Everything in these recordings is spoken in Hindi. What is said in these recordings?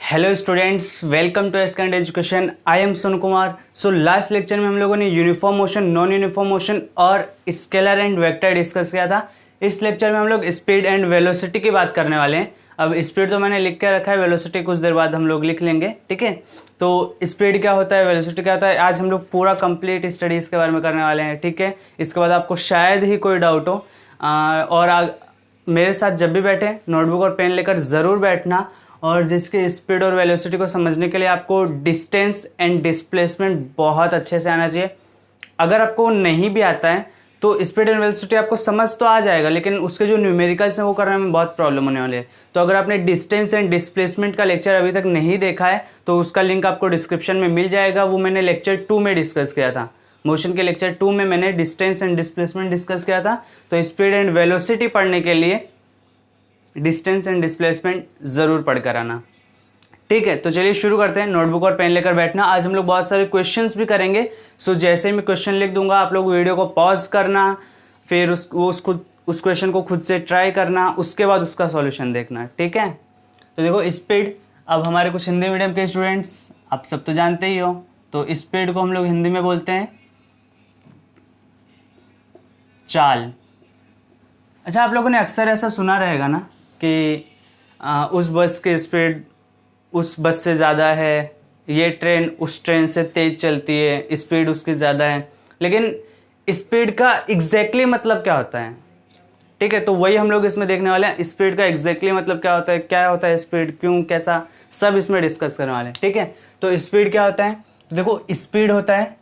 Hello students, welcome to ascend education. I am Sonu Kumar. So last lecture में हम लोगों ने uniform motion, non uniform motion और स्केलर एंड वेक्टर डिस्कस किया था। इस लेक्चर में हम लोग स्पीड एंड वेलोसिटी की बात करने वाले हैं। अब स्पीड तो मैंने लिख के रखा है, वेलोसिटी कुछ देर बाद हम लोग लिख लेंगे, ठीक है। तो स्पीड क्या होता है, वेलोसिटी क्या होता है, आज हम लोग पूरा कंप्लीट स्टडी इसके बारे में करने वाले हैं, ठीक है। इसके बाद आपको शायद ही कोई डाउट हो मेरे साथ जब भी बैठे नोटबुक और पेन लेकर ज़रूर बैठना। और जिसके स्पीड और वेलोसिटी को समझने के लिए आपको डिस्टेंस एंड डिस्प्लेसमेंट बहुत अच्छे से आना चाहिए। अगर आपको नहीं भी आता है तो स्पीड एंड वेलोसिटी आपको समझ तो आ जाएगा, लेकिन उसके जो न्यूमेरिकल्स हैं वो करने में बहुत प्रॉब्लम होने वाली है। तो अगर आपने डिस्टेंस एंड डिस्प्लेसमेंट का लेक्चर अभी तक नहीं देखा है तो उसका लिंक आपको डिस्क्रिप्शन में मिल जाएगा। वो मैंने लेक्चर 2 में डिस्कस किया था। मोशन के लेक्चर 2 में मैंने डिस्टेंस एंड डिस्प्लेसमेंट डिस्कस किया था। तो स्पीड एंड वेलोसिटी पढ़ने के लिए डिस्टेंस एंड डिस्प्लेसमेंट ज़रूर पढ़कर आना, ठीक है। तो चलिए शुरू करते हैं। नोटबुक और पेन लेकर बैठना। आज हम लोग बहुत सारे क्वेश्चंस भी करेंगे। सो जैसे ही मैं क्वेश्चन लिख दूंगा आप लोग वीडियो को पॉज करना, फिर उस क्वेश्चन को खुद से ट्राई करना, उसके बाद उसका सॉल्यूशन देखना, ठीक है। तो देखो स्पीड, अब हमारे कुछ हिंदी मीडियम के स्टूडेंट्स आप सब तो जानते ही हो, तो स्पीड को हम लोग हिंदी में बोलते हैं चाल। अच्छा, आप लोगों ने अक्सर ऐसा सुना रहेगा ना कि उस बस की स्पीड उस बस से ज़्यादा है, ये ट्रेन उस ट्रेन से तेज़ चलती है, स्पीड उसकी ज़्यादा है। लेकिन स्पीड का एग्जैक्टली मतलब क्या होता है, ठीक है। तो वही हम लोग इसमें देखने वाले हैं। स्पीड का एग्जैक्टली मतलब क्या होता है, क्या होता है स्पीड, क्यों, कैसा, सब इसमें डिस्कस करने वाले हैं, ठीक है। तो स्पीड क्या होता है, तो देखो स्पीड होता है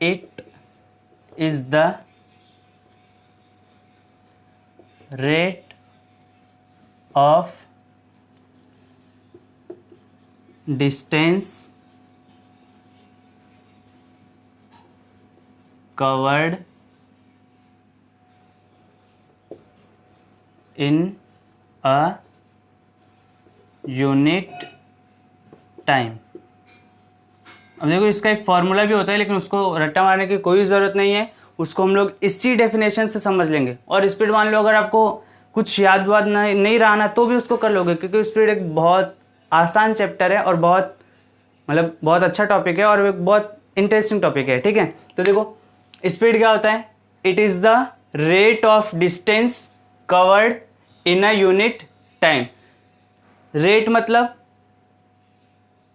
it is the rate of distance covered in a unit time। अब देखो इसका एक फॉर्मूला भी होता है, लेकिन उसको रट्टा मारने की कोई ज़रूरत नहीं है। उसको हम लोग इसी डेफिनेशन से समझ लेंगे। और स्पीड मान लो अगर आपको कुछ याद वाद नहीं रहा ना तो भी उसको कर लोगे, क्योंकि स्पीड एक बहुत आसान चैप्टर है और बहुत अच्छा टॉपिक है और एक बहुत इंटरेस्टिंग टॉपिक है, ठीक है। तो देखो स्पीड क्या होता है, it is the rate of distance covered in a unit time. Rate मतलब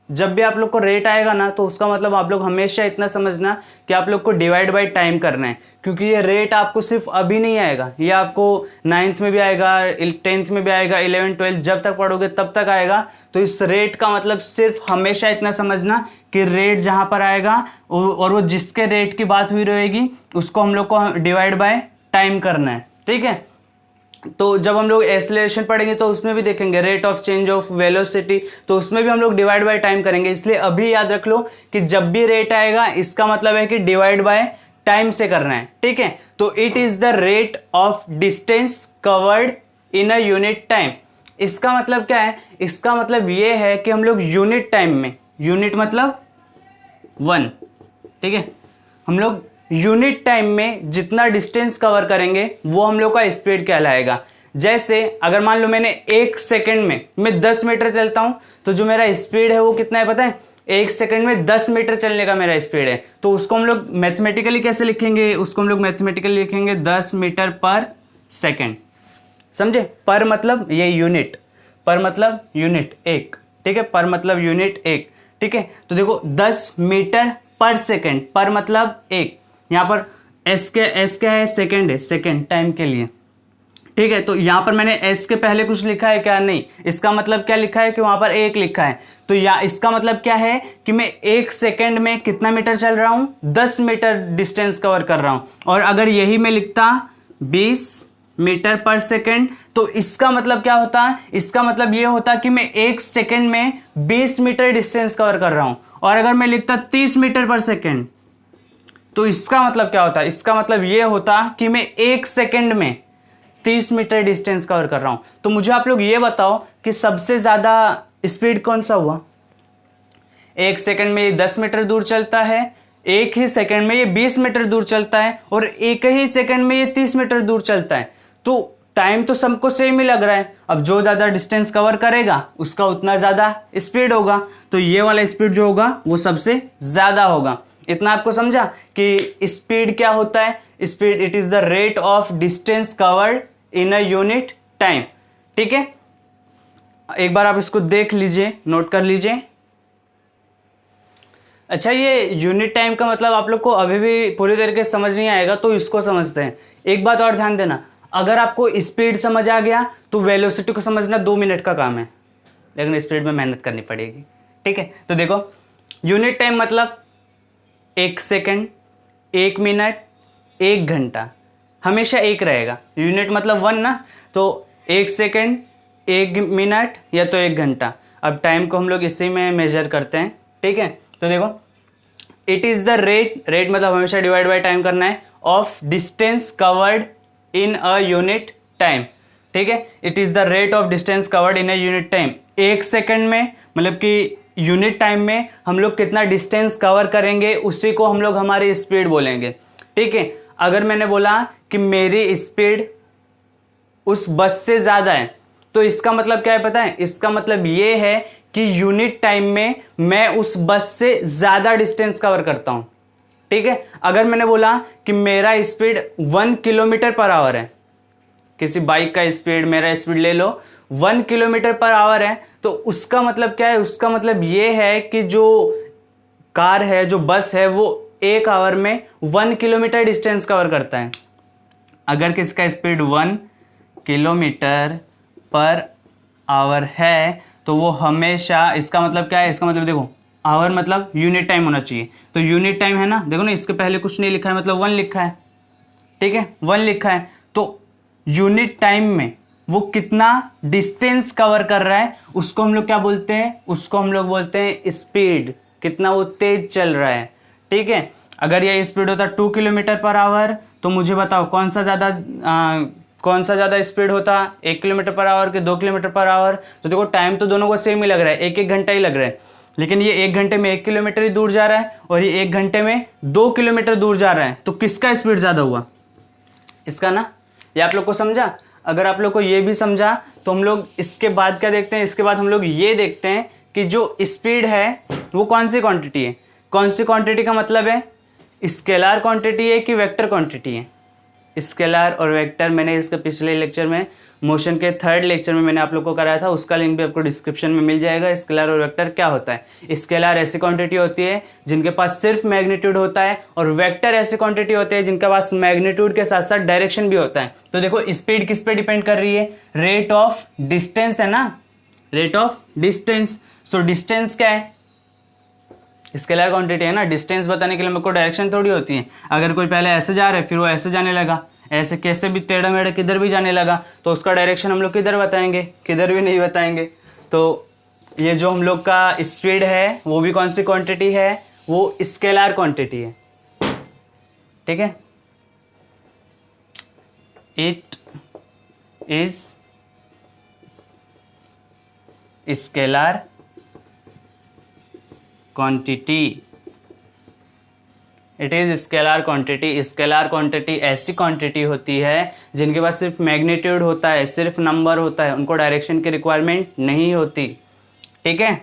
जब भी आप लोग को रेट आएगा ना तो उसका मतलब आप लोग हमेशा इतना समझना कि आप लोग को डिवाइड बाय टाइम करना है, क्योंकि ये रेट आपको सिर्फ अभी नहीं आएगा, ये आपको 9th में भी आएगा, 10th में भी आएगा, 11th 12th जब तक पढ़ोगे तब तक आएगा। तो इस रेट का मतलब सिर्फ हमेशा इतना समझना कि रेट जहाँ पर आएगा और वो जिसके रेट की बात हुई रहेगी उसको हम लोग को डिवाइड बाय टाइम करना है, ठीक है। तो जब हम लोग एक्सेलरेशन पढ़ेंगे तो उसमें भी देखेंगे rate of change of velocity, तो उसमें भी हम लोग डिवाइड बाय टाइम करेंगे। इसलिए अभी याद रख लो कि जब भी रेट आएगा इसका मतलब है कि डिवाइड बाय टाइम से करना है, ठीक है। तो it is the rate of distance covered in a unit time. इसका मतलब क्या है, इसका मतलब ये है कि हम लोग यूनिट टाइम में, यूनिट मतलब 1, ठीक है, हम लोग यूनिट टाइम में जितना डिस्टेंस कवर करेंगे वो हम लोग का स्पीड कहलाएगा। जैसे अगर मान लो मैंने 1 सेकंड में मैं 10 मीटर चलता हूं तो जो मेरा स्पीड है वो कितना है पता है, 1 सेकंड में 10 मीटर चलने का मेरा स्पीड है। तो उसको हम लोग मैथमेटिकली कैसे लिखेंगे, उसको हम लोग मैथमेटिकली लिखेंगे 10 मीटर पर सेकेंड, समझे। पर मतलब ये यूनिट, पर मतलब यूनिट 1, ठीक है, पर मतलब यूनिट 1, ठीक है। तो देखो 10 मीटर पर सेकेंड, पर मतलब 1, यहाँ पर एस क्या है, सेकेंड है, सेकेंड टाइम के लिए, ठीक है। तो यहाँ पर मैंने एस के पहले कुछ लिखा है क्या, नहीं। इसका मतलब क्या लिखा है कि वहां पर 1 लिखा है। तो इसका मतलब क्या है कि मैं 1 सेकेंड में कितना मीटर चल रहा हूं, 10 मीटर डिस्टेंस कवर कर रहा हूं। और अगर यही मैं लिखता 20 मीटर पर सेकेंड तो इसका मतलब क्या होता है, इसका मतलब ये होता कि मैं 1 सेकेंड में 20 मीटर डिस्टेंस कवर कर रहा हूं। और अगर मैं लिखता 30 मीटर पर सेकेंड तो इसका मतलब क्या होता है, इसका मतलब ये होता कि मैं 1 सेकेंड में 30 मीटर डिस्टेंस कवर कर रहा हूं। तो मुझे आप लोग ये बताओ कि सबसे ज्यादा स्पीड कौन सा हुआ। 1 सेकेंड में ये 10 मीटर दूर चलता है, 1 ही सेकेंड में ये 20 मीटर दूर चलता है, और 1 ही सेकेंड में ये 30 मीटर दूर चलता है। तो टाइम तो सबको सेम ही लग रहा है, अब जो ज़्यादा डिस्टेंस कवर करेगा उसका उतना ज़्यादा स्पीड होगा, तो ये वाला स्पीड जो होगा वो सबसे ज़्यादा होगा। इतना आपको समझा कि स्पीड क्या होता है? Speed it is the rate of distance covered in a unit time. ठीक है, एक बार आप इसको देख लीजिए, नोट कर लीजिए। अच्छा, ये यूनिट टाइम का मतलब आप लोग को अभी भी पूरी तरीके से समझ नहीं आएगा, तो इसको समझते हैं। एक बात और ध्यान देना, अगर आपको स्पीड समझ आ गया तो वेलोसिटी को समझना 2 मिनट का काम है, लेकिन स्पीड में मेहनत करनी पड़ेगी। ठीक है, तो देखो यूनिट टाइम मतलब 1 सेकेंड, 1 मिनट, 1 घंटा, हमेशा एक रहेगा। यूनिट मतलब 1 ना, तो 1 सेकेंड, 1 मिनट या तो 1 घंटा। अब टाइम को हम लोग इसी में मेजर करते हैं। ठीक है, तो देखो इट इज़ द रेट मतलब हमेशा डिवाइड बाय टाइम करना है, of distance covered in a unit time. ठीक है, it is the rate of distance covered in a unit time. 1 second में मतलब कि यूनिट टाइम में हम लोग कितना डिस्टेंस कवर करेंगे उसी को हम लोग हमारी स्पीड बोलेंगे। ठीक है, अगर मैंने बोला कि मेरी स्पीड उस बस से ज़्यादा है, तो इसका मतलब क्या है पता है? इसका मतलब ये है कि यूनिट टाइम में मैं उस बस से ज़्यादा डिस्टेंस कवर करता हूं। ठीक है, अगर मैंने बोला कि मेरा स्पीड 1 किलोमीटर पर आवर है, किसी बाइक का स्पीड, मेरा स्पीड ले लो 1 किलोमीटर पर आवर है, तो उसका मतलब क्या है? उसका मतलब ये है कि जो कार है, जो बस है, वो 1 आवर में 1 किलोमीटर डिस्टेंस कवर करता है। अगर किसका स्पीड 1 किलोमीटर पर आवर है तो वो हमेशा, इसका मतलब क्या है? इसका मतलब देखो, आवर मतलब यूनिट टाइम होना चाहिए, तो यूनिट टाइम है ना, देखो ना इसके पहले कुछ नहीं लिखा है, मतलब 1 लिखा है। ठीक है, 1 लिखा है, तो यूनिट टाइम में वो कितना डिस्टेंस कवर कर रहा है उसको हम लोग क्या बोलते हैं? उसको हम लोग बोलते हैं स्पीड, कितना वो तेज चल रहा है। ठीक है, अगर ये स्पीड होता 2 किलोमीटर पर आवर तो मुझे बताओ कौन सा ज़्यादा स्पीड होता, 1 किलोमीटर पर आवर के 2 किलोमीटर पर आवर? तो देखो टाइम तो दोनों को सेम ही लग रहा है, 1 घंटा ही लग रहा है, लेकिन ये 1 घंटे में 1 किलोमीटर ही दूर जा रहा है और ये 1 घंटे में 2 किलोमीटर दूर जा रहा है, तो किसका स्पीड ज़्यादा हुआ? इसका ना। ये आप लोग को समझा? अगर आप लोग को ये भी समझा तो हम लोग इसके बाद क्या देखते हैं? इसके बाद हम लोग ये देखते हैं कि जो स्पीड है वो कौन सी क्वांटिटी है। कौन सी क्वांटिटी का मतलब है? स्केलर क्वांटिटी है कि वेक्टर क्वांटिटी है? स्केलर और वेक्टर मैंने इसके पिछले लेक्चर में, मोशन के 3rd लेक्चर में मैंने आप लोग को कराया था, उसका लिंक भी आपको डिस्क्रिप्शन में मिल जाएगा। स्केलर और वेक्टर क्या होता है? स्केलर ऐसी क्वांटिटी होती है जिनके पास सिर्फ मैग्नीट्यूड होता है, और वेक्टर ऐसी क्वांटिटी होती है जिनके पास मैग्नीट्यूड के साथ साथ डायरेक्शन भी होता है। तो देखो स्पीड किस पे डिपेंड कर रही है? रेट ऑफ डिस्टेंस है ना, rate of distance. So distance क्या है? स्केलर क्वांटिटी है ना, डिस्टेंस बताने के लिए मेरे को डायरेक्शन थोड़ी होती है। अगर कोई पहले ऐसे जा रहा है फिर वो ऐसे जाने लगा, ऐसे कैसे भी टेढ़ा मेढ़ा किधर भी जाने लगा, तो उसका डायरेक्शन हम लोग किधर बताएंगे? किधर भी नहीं बताएंगे। तो ये जो हम लोग का स्पीड है वो भी कौन सी क्वांटिटी है? वो स्केलर क्वांटिटी है। ठीक है, it is scalar quantity, it is scalar quantity. Scalar quantity ऐसी क्वांटिटी होती है जिनके पास सिर्फ मैग्नीट्यूड होता है, सिर्फ नंबर होता है, उनको डायरेक्शन की रिक्वायरमेंट नहीं होती। ठीक है,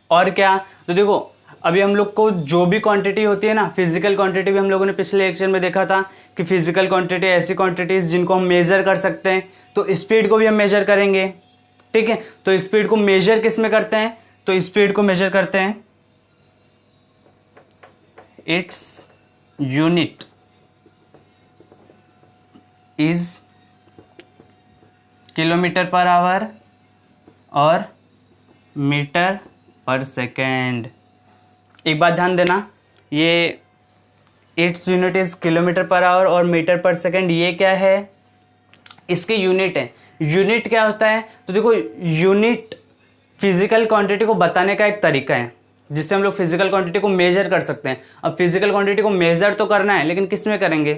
और क्या? तो देखो अभी हम लोग को जो भी क्वांटिटी होती है ना, फिजिकल क्वांटिटी भी हम लोगों ने पिछले लेक्चर में देखा था कि फिजिकल क्वांटिटी ऐसी क्वांटिटीज जिनको हम मेजर कर सकते हैं, तो स्पीड को भी हम मेजर करेंगे। ठीक है, तो स्पीड को मेजर किस में करते हैं? तो स्पीड को मेजर करते हैं its unit is kilometre per hour और मीटर पर सेकेंड। एक बात ध्यान देना, ये its unit is kilometre per hour और मीटर पर सेकेंड, ये क्या है? इसके यूनिट है। यूनिट क्या होता है? तो देखो यूनिट फिजिकल क्वांटिटी को बताने का एक तरीका है जिससे हम लोग फिजिकल क्वांटिटी को मेजर कर सकते हैं। अब फिजिकल क्वांटिटी को मेजर तो करना है, लेकिन किस में करेंगे?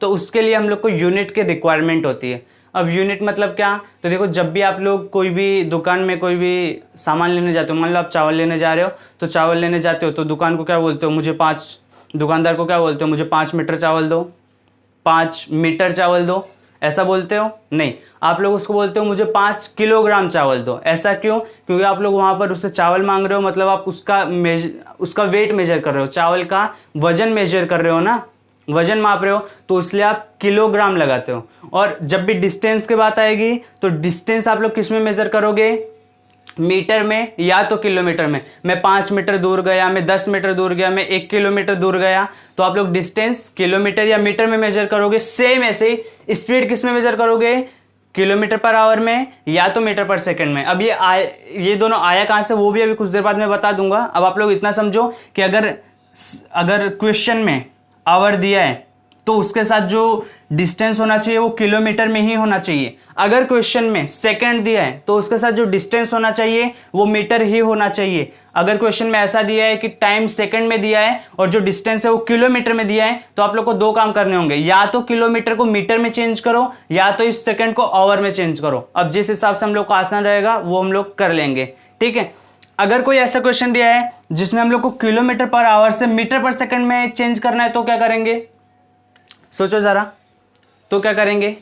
तो उसके लिए हम लोग को यूनिट की रिक्वायरमेंट होती है। अब यूनिट मतलब क्या? तो देखो जब भी आप लोग कोई भी दुकान में कोई भी सामान लेने जाते हो, मान लो आप चावल लेने जा रहे हो, तो चावल लेने जाते हो तो दुकान को क्या बोलते हो? दुकानदार को क्या बोलते हो? मुझे 5 मीटर चावल दो, 5 मीटर चावल दो, ऐसा बोलते हो नहीं, आप लोग उसको बोलते हो मुझे 5 किलोग्राम चावल दो। ऐसा क्यों? क्योंकि आप लोग वहाँ पर उससे चावल मांग रहे हो, मतलब आप उसका वेट मेजर कर रहे हो, चावल का वजन मेजर कर रहे हो ना, वजन माप रहे हो, तो इसलिए आप किलोग्राम लगाते हो। और जब भी डिस्टेंस की बात आएगी तो डिस्टेंस आप लोग किस में मेजर करोगे? मीटर में या तो किलोमीटर में। मैं 5 मीटर दूर गया, मैं 10 मीटर दूर गया, मैं 1 किलोमीटर दूर गया, तो आप लोग डिस्टेंस किलोमीटर या मीटर में मेजर करोगे। सेम ऐसे ही स्पीड किस में मेजर करोगे? किलोमीटर पर आवर में या तो मीटर पर सेकंड में। अब ये दोनों आया कहां से, वो भी अभी कुछ देर बाद मैं बता दूंगा। अब आप लोग इतना समझो कि अगर क्वेश्चन में आवर दिया है तो उसके साथ जो डिस्टेंस होना चाहिए वो किलोमीटर में ही होना चाहिए। अगर क्वेश्चन में सेकंड दिया है तो उसके साथ जो डिस्टेंस होना चाहिए वो मीटर ही होना चाहिए। अगर क्वेश्चन में ऐसा दिया है कि टाइम सेकंड में दिया है और जो डिस्टेंस है वो किलोमीटर में दिया है, तो आप लोग को दो काम करने होंगे, या तो किलोमीटर को मीटर में चेंज करो या तो इस सेकंड को आवर में चेंज करो। अब जिस हिसाब से हम लोग को आसान रहेगा वो हम लोग कर लेंगे, ठीक है। अगर कोई ऐसा क्वेश्चन दिया है जिसमें हम लोग को किलोमीटर पर आवर से मीटर पर सेकंड में चेंज करना है, तो क्या करेंगे? सोचो जरा, तो क्या करेंगे?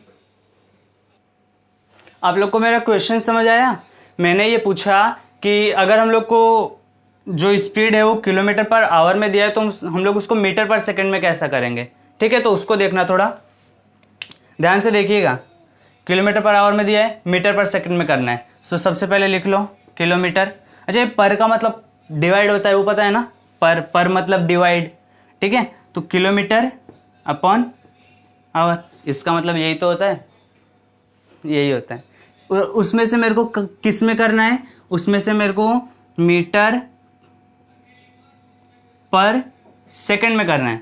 आप लोग को मेरा क्वेश्चन समझ आया? मैंने ये पूछा कि अगर हम लोग को जो स्पीड है वो किलोमीटर पर आवर में दिया है तो हम लोग उसको मीटर पर सेकंड में कैसा करेंगे, ठीक है। तो उसको देखना, थोड़ा ध्यान से देखिएगा। किलोमीटर पर आवर में दिया है, मीटर पर सेकंड में करना है। तो सबसे पहले लिख लो किलोमीटर। अच्छा, पर का मतलब डिवाइड होता है, वो पता है ना, पर मतलब डिवाइड, ठीक है। तो किलोमीटर अपॉन आवर, इसका मतलब यही तो होता है, यही होता है। उसमें से मेरे को किस में करना है? उसमें से मेरे को मीटर पर सेकंड में करना है।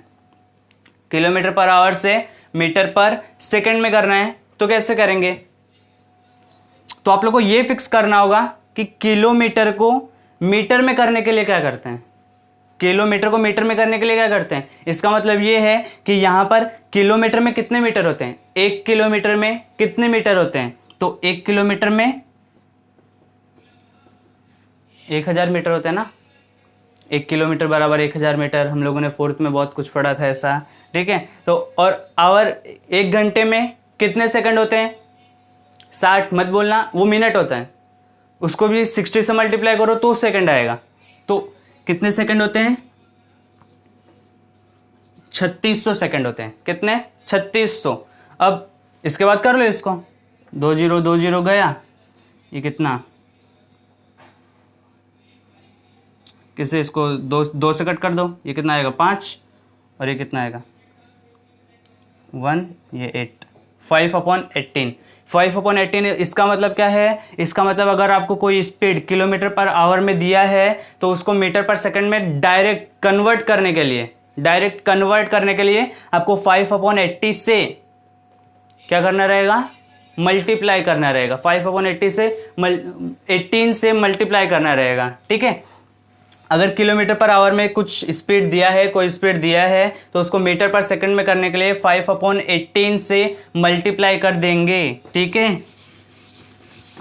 किलोमीटर पर आवर से मीटर पर सेकंड में करना है, तो कैसे करेंगे? तो आप लोग को ये फिक्स करना होगा कि किलोमीटर को मीटर में करने के लिए क्या करते हैं, किलोमीटर को मीटर में करने के लिए क्या करते हैं। इसका मतलब ये है कि यहां पर किलोमीटर में कितने मीटर होते हैं, 1 किलोमीटर में कितने मीटर होते हैं, तो 1 किलोमीटर में 1000 मीटर होते हैं ना। 1 किलोमीटर बराबर 1000 मीटर, हम लोगों ने फोर्थ में बहुत कुछ पढ़ा था ऐसा, ठीक है। तो और आवर 1 घंटे में कितने सेकंड होते हैं? 60 मत बोलना, वो मिनट होता है, उसको भी 60 से मल्टीप्लाई करो तो सेकंड आएगा। तो कितने सेकंड होते हैं? 3600 सेकंड होते हैं। कितने? 3600। अब इसके बाद कर लो इसको, 2020 गया, ये कितना, किसे इसको दो से कट कर दो, ये कितना आएगा 5, और ये कितना आएगा 1, ये 8, 5/18। 5/18 इसका मतलब क्या है? इसका मतलब अगर आपको कोई स्पीड किलोमीटर पर आवर में दिया है तो उसको मीटर पर सेकंड में डायरेक्ट कन्वर्ट करने के लिए आपको 5/80 से क्या करना रहेगा? मल्टीप्लाई करना रहेगा। 5/80 से 18 से मल्टीप्लाई करना रहेगा, ठीक है। अगर किलोमीटर पर आवर में कुछ स्पीड दिया है, कोई स्पीड दिया है, तो उसको मीटर पर सेकंड में करने के लिए 5/18 से मल्टीप्लाई कर देंगे, ठीक है।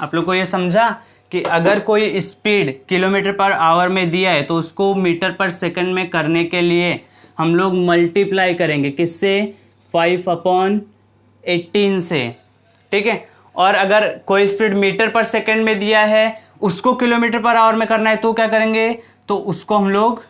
आप लोग को ये समझा कि अगर कोई स्पीड किलोमीटर पर आवर में दिया है तो उसको मीटर पर सेकंड में करने के लिए हम लोग मल्टीप्लाई करेंगे, किससे? 5/18 से, ठीक है। और अगर कोई स्पीड मीटर पर सेकंड में दिया है उसको किलोमीटर पर आवर में करना है तो क्या करेंगे? तो उसको हम लोग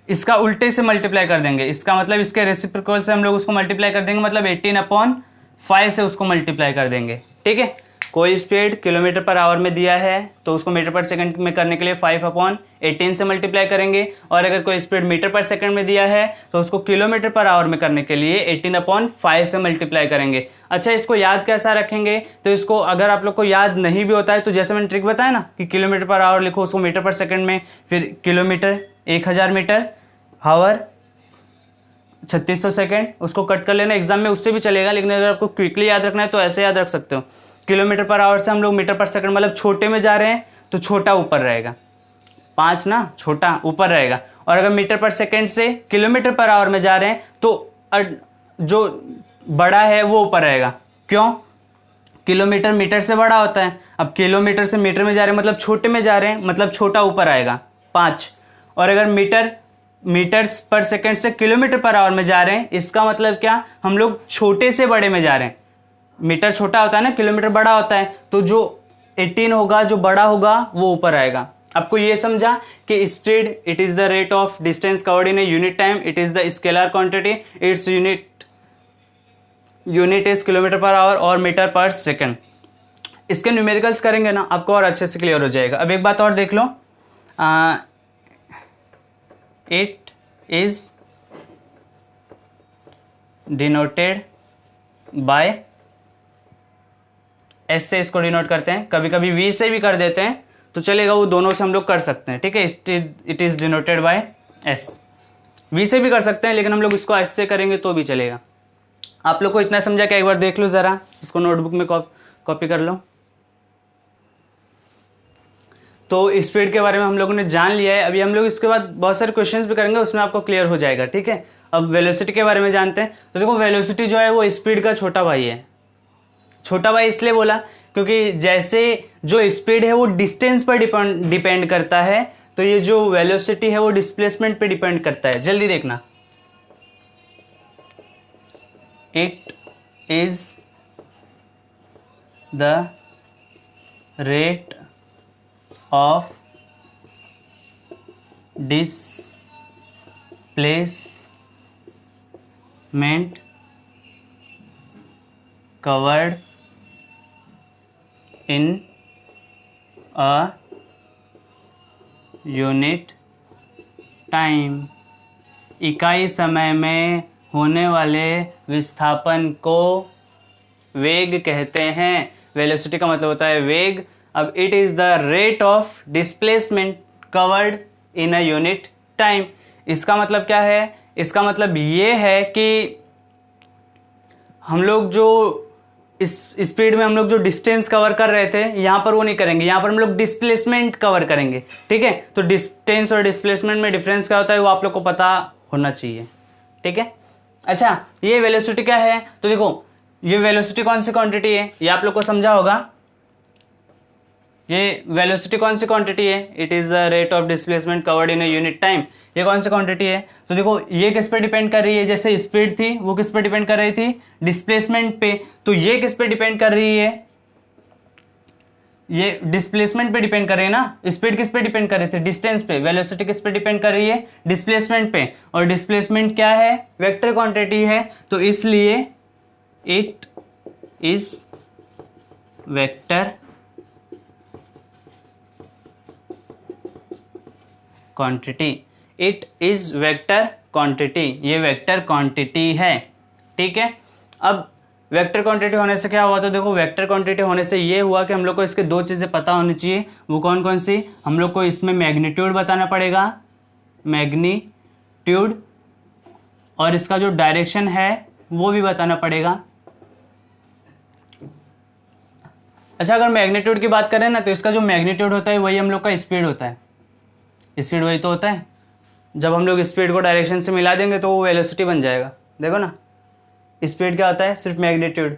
इसका उल्टे से मल्टीप्लाई कर देंगे। इसका मतलब इसके रेसिप्रोकल से हम लोग उसको मल्टीप्लाई कर देंगे, मतलब 18/5 से उसको मल्टीप्लाई कर देंगे, ठीक है। कोई स्पीड किलोमीटर पर आवर में दिया है तो उसको मीटर पर सेकंड में करने के लिए 5/18 से मल्टीप्लाई करेंगे, और अगर कोई स्पीड मीटर पर सेकंड में दिया है तो उसको किलोमीटर पर आवर में करने के लिए 18/5 से मल्टीप्लाई करेंगे। अच्छा, इसको याद कैसा रखेंगे? तो इसको अगर आप लोग को याद नहीं भी होता है तो जैसे मैंने ट्रिक बताया ना कि किलोमीटर पर आवर लिखो, उसको मीटर पर सेकंड में, फिर किलोमीटर 1000 मीटर, आवर 3600 सेकंड, उसको कट कर लेना। एग्जाम में उससे भी चलेगा, लेकिन अगर आपको क्विकली याद रखना है तो ऐसे याद रख सकते हो। किलोमीटर पर आवर से हम लोग मीटर पर सेकंड, मतलब छोटे में जा रहे हैं तो छोटा ऊपर रहेगा, 5 ना, छोटा ऊपर रहेगा। और अगर मीटर पर सेकंड से किलोमीटर पर आवर में जा रहे हैं तो जो बड़ा है वो ऊपर रहेगा। क्यों? किलोमीटर मीटर से बड़ा होता है। अब किलोमीटर से मीटर में जा रहे हैं मतलब छोटे में जा रहे हैं, मतलब छोटा ऊपर आएगा 5। और अगर मीटर मीटर्स पर सेकंड से किलोमीटर पर आवर में जा रहे हैं, इसका मतलब क्या, हम लोग छोटे से बड़े में जा रहे हैं। मीटर छोटा होता है ना, किलोमीटर बड़ा होता है, तो जो 18 होगा, जो बड़ा होगा वो ऊपर आएगा। आपको ये समझा कि speed it is the rate of distance covered in a unit time, it is the scalar quantity, its unit is kilometre per hour और मीटर पर सेकंड। इसके न्यूमेरिकल्स करेंगे ना, आपको और अच्छे से क्लियर हो जाएगा। अब एक बात और देख लो, it is denoted by, S से इसको डिनोट करते हैं, कभी कभी वी से भी कर देते हैं तो चलेगा, वो दोनों से हम लोग कर सकते हैं, ठीक है। It is denoted by S, V से भी कर सकते हैं लेकिन हम लोग इसको एस से करेंगे तो भी चलेगा। आप लोग को इतना समझा कि एक बार देख लो ज़रा, इसको नोटबुक में कॉपी कर लो। तो स्पीड के बारे में हम लोगों ने जान लिया है। अभी हम लोग इसके बाद बहुत सारे क्वेश्चंस भी करेंगे, उसमें आपको क्लियर हो जाएगा, ठीक है। अब वेलोसिटी के बारे में जानते हैं। तो देखो वेलोसिटी जो है वो स्पीड का छोटा भाई है। छोटा भाई इसलिए बोला क्योंकि जैसे जो स्पीड है वो डिस्टेंस पर डिपेंड करता है, तो ये जो वेलोसिटी है वो डिस्प्लेसमेंट पे डिपेंड करता है। जल्दी देखना, it is the rate of displacement covered in a unit time. इकाई समय में होने वाले विस्थापन को वेग कहते हैं। वेलोसिटी का मतलब होता है वेग। अब it is the rate of displacement covered in a unit time. इसका मतलब क्या है, इसका मतलब ये है कि हम लोग जो इस स्पीड में हम लोग जो डिस्टेंस कवर कर रहे थे, यहाँ पर वो नहीं करेंगे, यहाँ पर हम लोग डिस्प्लेसमेंट कवर करेंगे, ठीक है। तो डिस्टेंस और डिस्प्लेसमेंट में डिफरेंस क्या होता है वो आप लोग को पता होना चाहिए, ठीक है। अच्छा, ये वेलोसिटी क्या है, तो देखो ये वेलोसिटी कौन सी क्वांटिटी है, ये आप लोग को समझा होगा। ये वेलोसिटी कौन सी क्वांटिटी है, it is the rate of displacement covered in a unit time. ये कौन सी क्वांटिटी है, तो देखो ये किस पे डिपेंड कर रही है, जैसे स्पीड थी वो किस पे डिपेंड कर रही थी, डिस्प्लेसमेंट पे। तो ये किस पे डिपेंड कर रही है, ये डिस्प्लेसमेंट पे डिपेंड कर रही है ना। स्पीड किस पे डिपेंड कर रही थी, डिस्टेंस पे। वेलोसिटी किस पे डिपेंड कर रही है, डिस्प्लेसमेंट पे। और डिस्प्लेसमेंट क्या है, वेक्टर क्वांटिटी है, तो इसलिए it is vector quantity. It is vector quantity, ये वेक्टर क्वांटिटी है, ठीक है। अब वेक्टर क्वांटिटी होने से क्या हुआ, तो देखो वेक्टर क्वांटिटी होने से ये हुआ कि हम लोग को इसके दो चीज़ें पता होनी चाहिए। वो कौन कौन सी, हम लोग को इसमें मैग्नीट्यूड बताना पड़ेगा, मैग्नीट्यूड, और इसका जो डायरेक्शन है वो भी बताना पड़ेगा। अच्छा, अगर मैग्नीट्यूड की बात करें ना, तो इसका जो मैग्नीट्यूड होता है वही हम लोग का स्पीड होता है। स्पीड वही तो होता है, जब हम लोग स्पीड को डायरेक्शन से मिला देंगे तो वो वेलोसिटी बन जाएगा। देखो ना, स्पीड क्या होता है, सिर्फ मैग्नीट्यूड,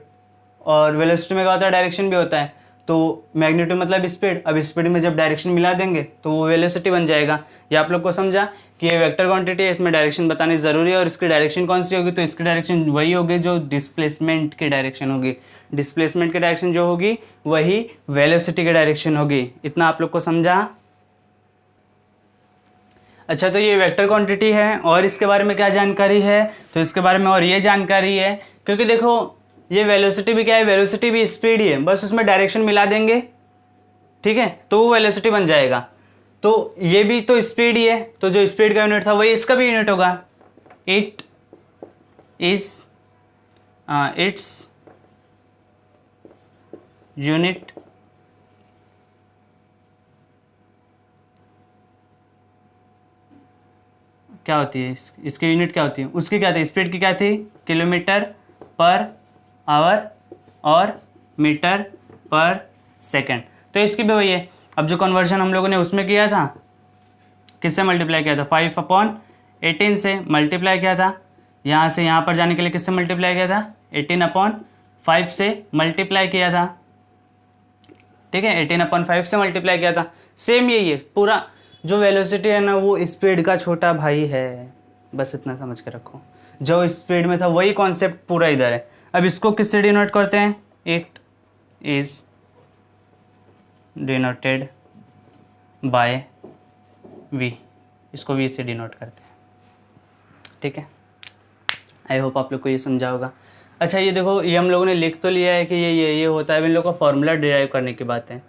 और वेलोसिटी में क्या होता है, डायरेक्शन भी होता है। तो मैग्नीट्यूड मतलब स्पीड, अब स्पीड में जब डायरेक्शन मिला देंगे तो वो वेलोसिटी बन जाएगा। ये आप लोग को समझा कि ये वेक्टर क्वांटिटी है, इसमें डायरेक्शन बतानी ज़रूरी है। और इसकी डायरेक्शन कौन सी होगी, तो इसकी डायरेक्शन वही होगी जो डिस्प्लेसमेंट की डायरेक्शन होगी। डिस्प्लेसमेंट की डायरेक्शन जो होगी वही वेलोसिटी की डायरेक्शन होगी। इतना आप लोग को समझा। अच्छा, तो ये वेक्टर क्वांटिटी है, और इसके बारे में क्या जानकारी है, तो इसके बारे में और ये जानकारी है, क्योंकि देखो ये वेलोसिटी भी क्या है, वेलोसिटी भी स्पीड ही है, बस उसमें डायरेक्शन मिला देंगे, ठीक है, तो वो वेलोसिटी बन जाएगा। तो ये भी तो स्पीड ही है, तो जो स्पीड का यूनिट था वही इसका भी यूनिट होगा। इट इज इट्स यूनिट क्या होती है, इसकी यूनिट क्या होती है, उसकी क्या थी, स्पीड की क्या थी, किलोमीटर पर आवर और मीटर पर सेकंड। तो इसकी भी वही है। अब जो कन्वर्जन हम लोगों ने उसमें किया था, किससे मल्टीप्लाई किया था, 5/18 से मल्टीप्लाई किया था। यहाँ से यहाँ पर जाने के लिए किससे मल्टीप्लाई किया था, 18/5 से मल्टीप्लाई किया था, ठीक है, 18/5 से मल्टीप्लाई किया था। सेम यही है पूरा। जो वेलोसिटी है ना वो स्पीड का छोटा भाई है, बस इतना समझ के रखो। जो स्पीड में था वही कॉन्सेप्ट पूरा इधर है। अब इसको किससे डिनोट करते हैं? It is denoted by V, इसको वी से डिनोट करते हैं। ठीक है, आई होप आप लोग को ये समझा होगा। अच्छा ये देखो, ये हम लोगों ने लिख तो लिया है कि ये होता है, इन लोगों का फॉर्मूला डिराइव करने की बात है।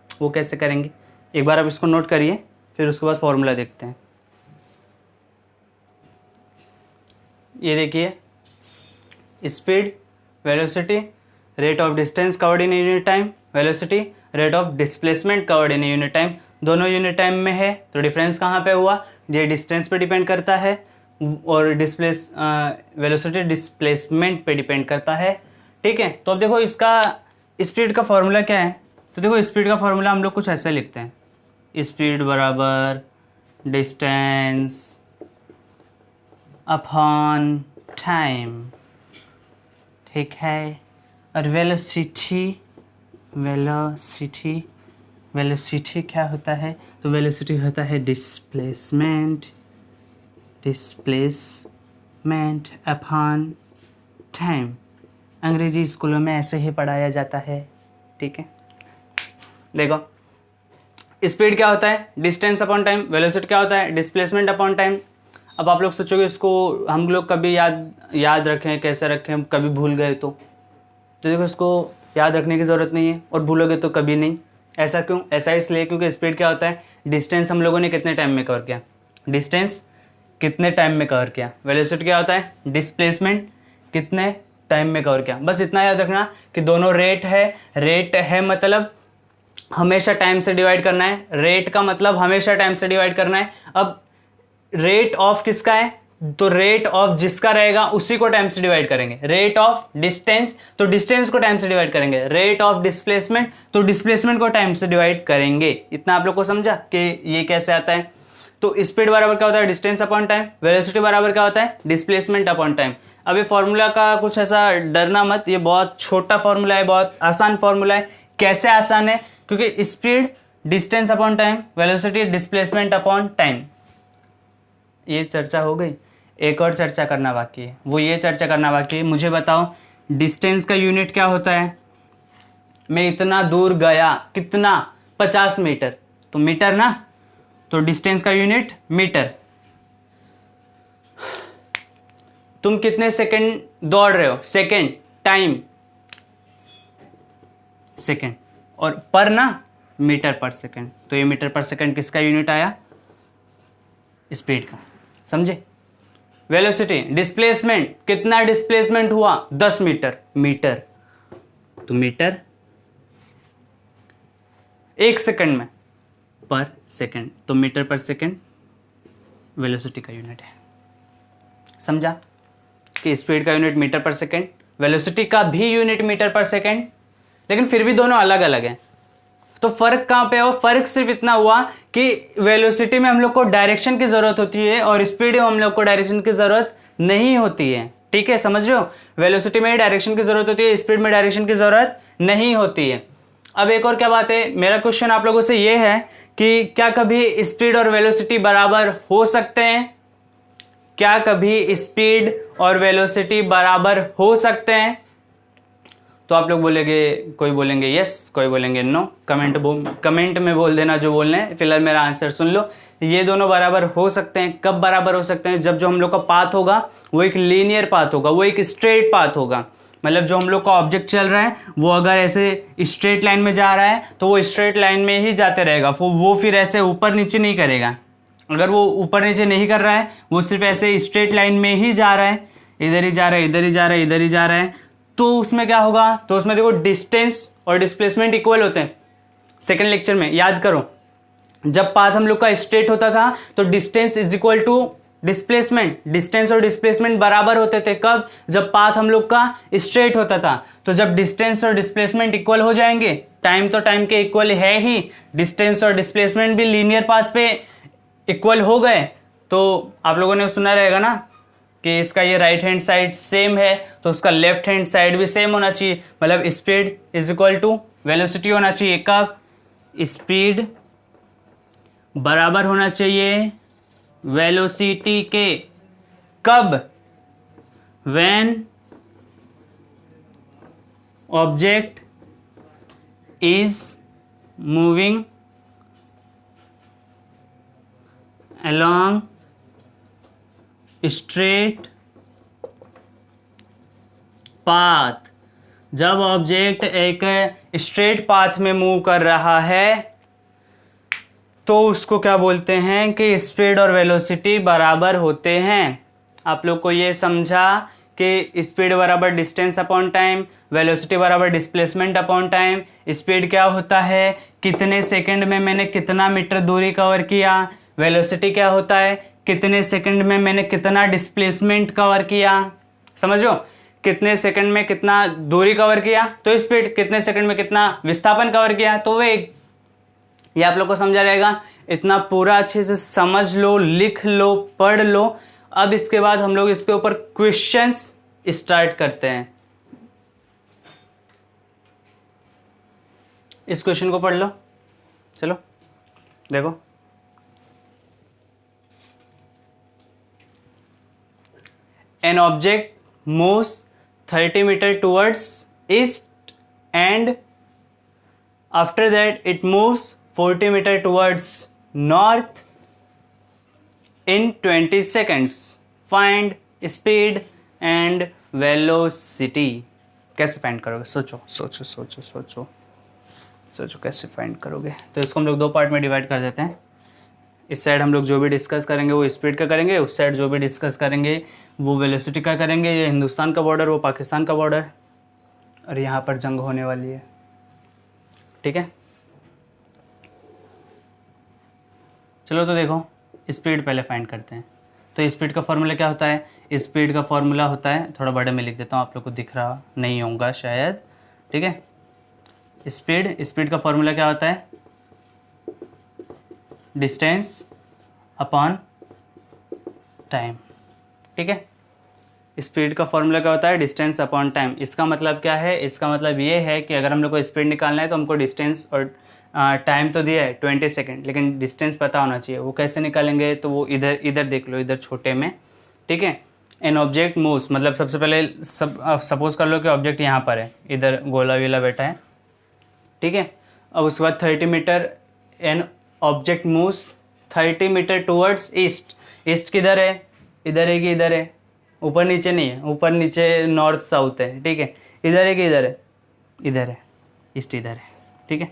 वो कैसे करेंगे, एक बार आप इसको नोट करिए, फिर उसके बाद फॉर्मूला देखते हैं। ये देखिए, speed, velocity, rate of distance covered in unit time, velocity, rate of displacement covered in unit time, दोनों यूनिट टाइम में है। तो डिफरेंस कहाँ पे हुआ? ये डिस्टेंस पे डिपेंड करता है और वेलोसिटी डिस्प्लेसमेंट पे डिपेंड करता है। ठीक है, तो अब देखो इसका स्पीड का फॉर्मूला क्या है। तो देखो स्पीड का फॉर्मूला हम लोग कुछ ऐसे लिखते हैं, स्पीड बराबर डिस्टेंस अपॉन टाइम। ठीक है, और वेलोसिटी क्या होता है? तो वेलोसिटी होता है डिस्प्लेसमेंट अपॉन टाइम। अंग्रेजी स्कूलों में ऐसे ही पढ़ाया जाता है। ठीक है, देखो स्पीड क्या होता है? Distance upon time. वेलोसिटी क्या होता है? Displacement upon time. अब आप लोग सोचोगे इसको हम लोग कभी याद रखें, कैसे रखें, कभी भूल गए तो देखो इसको याद रखने की ज़रूरत नहीं है और भूलोगे तो कभी नहीं। ऐसा क्यों? ऐसा इसलिए क्योंकि स्पीड क्या होता है? डिस्टेंस हम लोगों ने कितने टाइम में कवर किया, डिस्टेंस कितने टाइम में कवर किया। वेलोसिटी क्या होता है? डिस्प्लेसमेंट कितने टाइम में कवर किया। बस इतना याद रखना कि दोनों रेट है मतलब हमेशा टाइम से डिवाइड करना है। रेट का मतलब हमेशा टाइम से डिवाइड करना है। अब रेट ऑफ किसका है? तो रेट ऑफ जिसका रहेगा उसी को टाइम से डिवाइड करेंगे। रेट ऑफ डिस्टेंस, तो डिस्टेंस को टाइम से डिवाइड करेंगे। रेट ऑफ डिस्प्लेसमेंट, तो डिस्प्लेसमेंट को टाइम से डिवाइड करेंगे। इतना आप लोग को समझा कि ये कैसे आता है। तो स्पीड बराबर क्या होता है? Distance upon time. वेलोसिटी बराबर क्या होता है? Displacement upon time. अब ये फॉर्मूला का कुछ ऐसा डरना मत, ये बहुत छोटा फॉर्मूला है, बहुत आसान फॉर्मूला है। कैसे आसान है? क्योंकि speed distance upon time, velocity displacement upon time, ये चर्चा हो गई। एक और चर्चा करना बाकी है, वो ये चर्चा करना बाकी है। मुझे बताओ डिस्टेंस का यूनिट क्या होता है? मैं इतना दूर गया, कितना? 50 मीटर, तो मीटर ना, तो डिस्टेंस का यूनिट मीटर। तुम कितने सेकंड दौड़ रहे हो? सेकंड, टाइम सेकंड, और पर ना मीटर पर सेकंड। तो ये मीटर पर सेकंड किसका यूनिट आया? स्पीड का। समझे? वेलोसिटी, डिस्प्लेसमेंट, कितना डिस्प्लेसमेंट हुआ? 10 मीटर, तो मीटर 1 सेकंड में पर सेकंड, तो मीटर पर सेकंड वेलोसिटी का यूनिट है। समझा कि स्पीड का यूनिट मीटर पर सेकंड, वेलोसिटी का भी यूनिट मीटर पर सेकंड, लेकिन फिर भी दोनों अलग अलग हैं। तो फर्क कहाँ पे है? फर्क सिर्फ इतना हुआ कि वेलोसिटी में हम लोग को डायरेक्शन की जरूरत होती है और स्पीड में हम लोग को डायरेक्शन की जरूरत नहीं होती है। ठीक है, समझ रहे हो? वेलोसिटी में डायरेक्शन की जरूरत होती है, स्पीड में डायरेक्शन की जरूरत नहीं होती है। अब एक और क्या बात है, मेरा क्वेश्चन आप लोगों से ये है कि क्या कभी स्पीड और वेलोसिटी बराबर हो सकते हैं? क्या कभी स्पीड और वेलोसिटी बराबर हो सकते हैं? तो आप लोग बोलेंगे, कोई बोलेंगे यस, कोई बोलेंगे नो। कमेंट में बोल देना जो बोलना है। फिलहाल मेरा आंसर सुन लो। ये दोनों बराबर हो सकते हैं। कब बराबर हो सकते हैं? जब जो हम लोग का पाथ होगा वो एक लीनियर पाथ होगा, वो एक स्ट्रेट पाथ होगा। मतलब जो हम लोग का ऑब्जेक्ट चल रहा है वो अगर ऐसे स्ट्रेट लाइन में जा रहा है तो वो स्ट्रेट लाइन में ही जाते रहेगा, वो फिर ऐसे ऊपर नीचे नहीं करेगा। अगर वो ऊपर नीचे नहीं कर रहा है, वो सिर्फ ऐसे स्ट्रेट लाइन में ही जा रहा है, इधर ही जा रहा है, इधर ही जा रहा है, इधर ही जा रहा है, तो उसमें क्या होगा? तो उसमें देखो डिस्टेंस और डिस्प्लेसमेंट इक्वल होते हैं। सेकंड लेक्चर में याद करो, जब पाथ हम लोग का स्ट्रेट होता था तो distance is equal to displacement. Distance और डिस्प्लेसमेंट बराबर होते थे। कब? जब पाथ हम लोग का स्ट्रेट होता था। तो जब डिस्टेंस और डिस्प्लेसमेंट इक्वल हो जाएंगे, टाइम तो टाइम के इक्वल है ही, डिस्टेंस और डिस्प्लेसमेंट भी लीनियर पाथ पे इक्वल हो गए, तो आप लोगों ने सुना रहेगा ना कि इसका ये राइट हैंड साइड सेम है तो उसका लेफ्ट हैंड साइड भी सेम होना चाहिए। मतलब speed is equal to velocity होना चाहिए। कब? स्पीड बराबर होना चाहिए वेलोसिटी के। कब? When object is moving along straight path। जब ऑब्जेक्ट एक स्ट्रेट पाथ में मूव कर रहा है तो उसको क्या बोलते हैं कि स्पीड और वेलोसिटी बराबर होते हैं। आप लोग को ये समझा कि स्पीड बराबर डिस्टेंस अपॉन टाइम, वेलोसिटी बराबर डिस्प्लेसमेंट अपॉन टाइम। स्पीड क्या होता है, कितने सेकंड में मैंने कितना मीटर दूरी कवर किया। वेलोसिटी क्या होता है, कितने सेकंड में मैंने कितना डिस्प्लेसमेंट कवर किया। समझो, कितने सेकंड में कितना दूरी कवर किया तो स्पीड, कितने सेकंड में कितना विस्थापन कवर किया तो वेग। ये आप लोग को समझा रहेगा। इतना पूरा अच्छे से समझ लो, लिख लो, पढ़ लो। अब इसके बाद हम लोग इसके ऊपर क्वेश्चंस स्टार्ट करते हैं। इस क्वेश्चन को पढ़ लो, चलो देखो। An object moves 30 meter towards east and after that it moves 40 meter towards north in 20 seconds. Find speed and velocity. कैसे फाइंड करोगे? सोचो सोचो सोचो सोचो सोचो कैसे फाइंड करोगे। तो इसको हम लोग दो पार्ट में डिवाइड कर देते हैं। इस साइड हम लोग जो भी डिस्कस करेंगे वो स्पीड का करेंगे, उस साइड जो भी डिस्कस करेंगे वो वेलोसिटी का करेंगे। ये हिंदुस्तान का बॉर्डर, वो पाकिस्तान का बॉर्डर, और यहाँ पर जंग होने वाली है। ठीक है, चलो तो देखो स्पीड पहले फाइंड करते हैं। तो स्पीड का फॉर्मूला क्या होता है? स्पीड का फॉर्मूला होता है, थोड़ा बड़े में लिख देता हूँ, आप लोग को दिख रहा नहीं होगा शायद। ठीक है, स्पीड का फॉर्मूला क्या होता है? Distance upon time. ठीक है, स्पीड का फॉर्मूला क्या होता है? Distance upon time. इसका मतलब क्या है? इसका मतलब ये है कि अगर हम लोग को स्पीड निकालना है तो हमको डिस्टेंस और टाइम तो दिया है 20 सेकेंड, लेकिन डिस्टेंस पता होना चाहिए। वो कैसे निकालेंगे? तो वो इधर देख लो, इधर छोटे में। ठीक है, एन ऑब्जेक्ट मूव्स, मतलब सबसे पहले सपोज कर लो कि ऑब्जेक्ट यहाँ पर है, इधर गोला वीला बैठा है। ठीक है, अब उसके बाद 30 metre, an object moves 30 metre towards east. East किधर है? इधर है कि इधर है? ऊपर नीचे नहीं है, ऊपर नीचे नॉर्थ साउथ है। ठीक है, इधर है कि इधर है? इधर है, ईस्ट इधर है। ठीक है,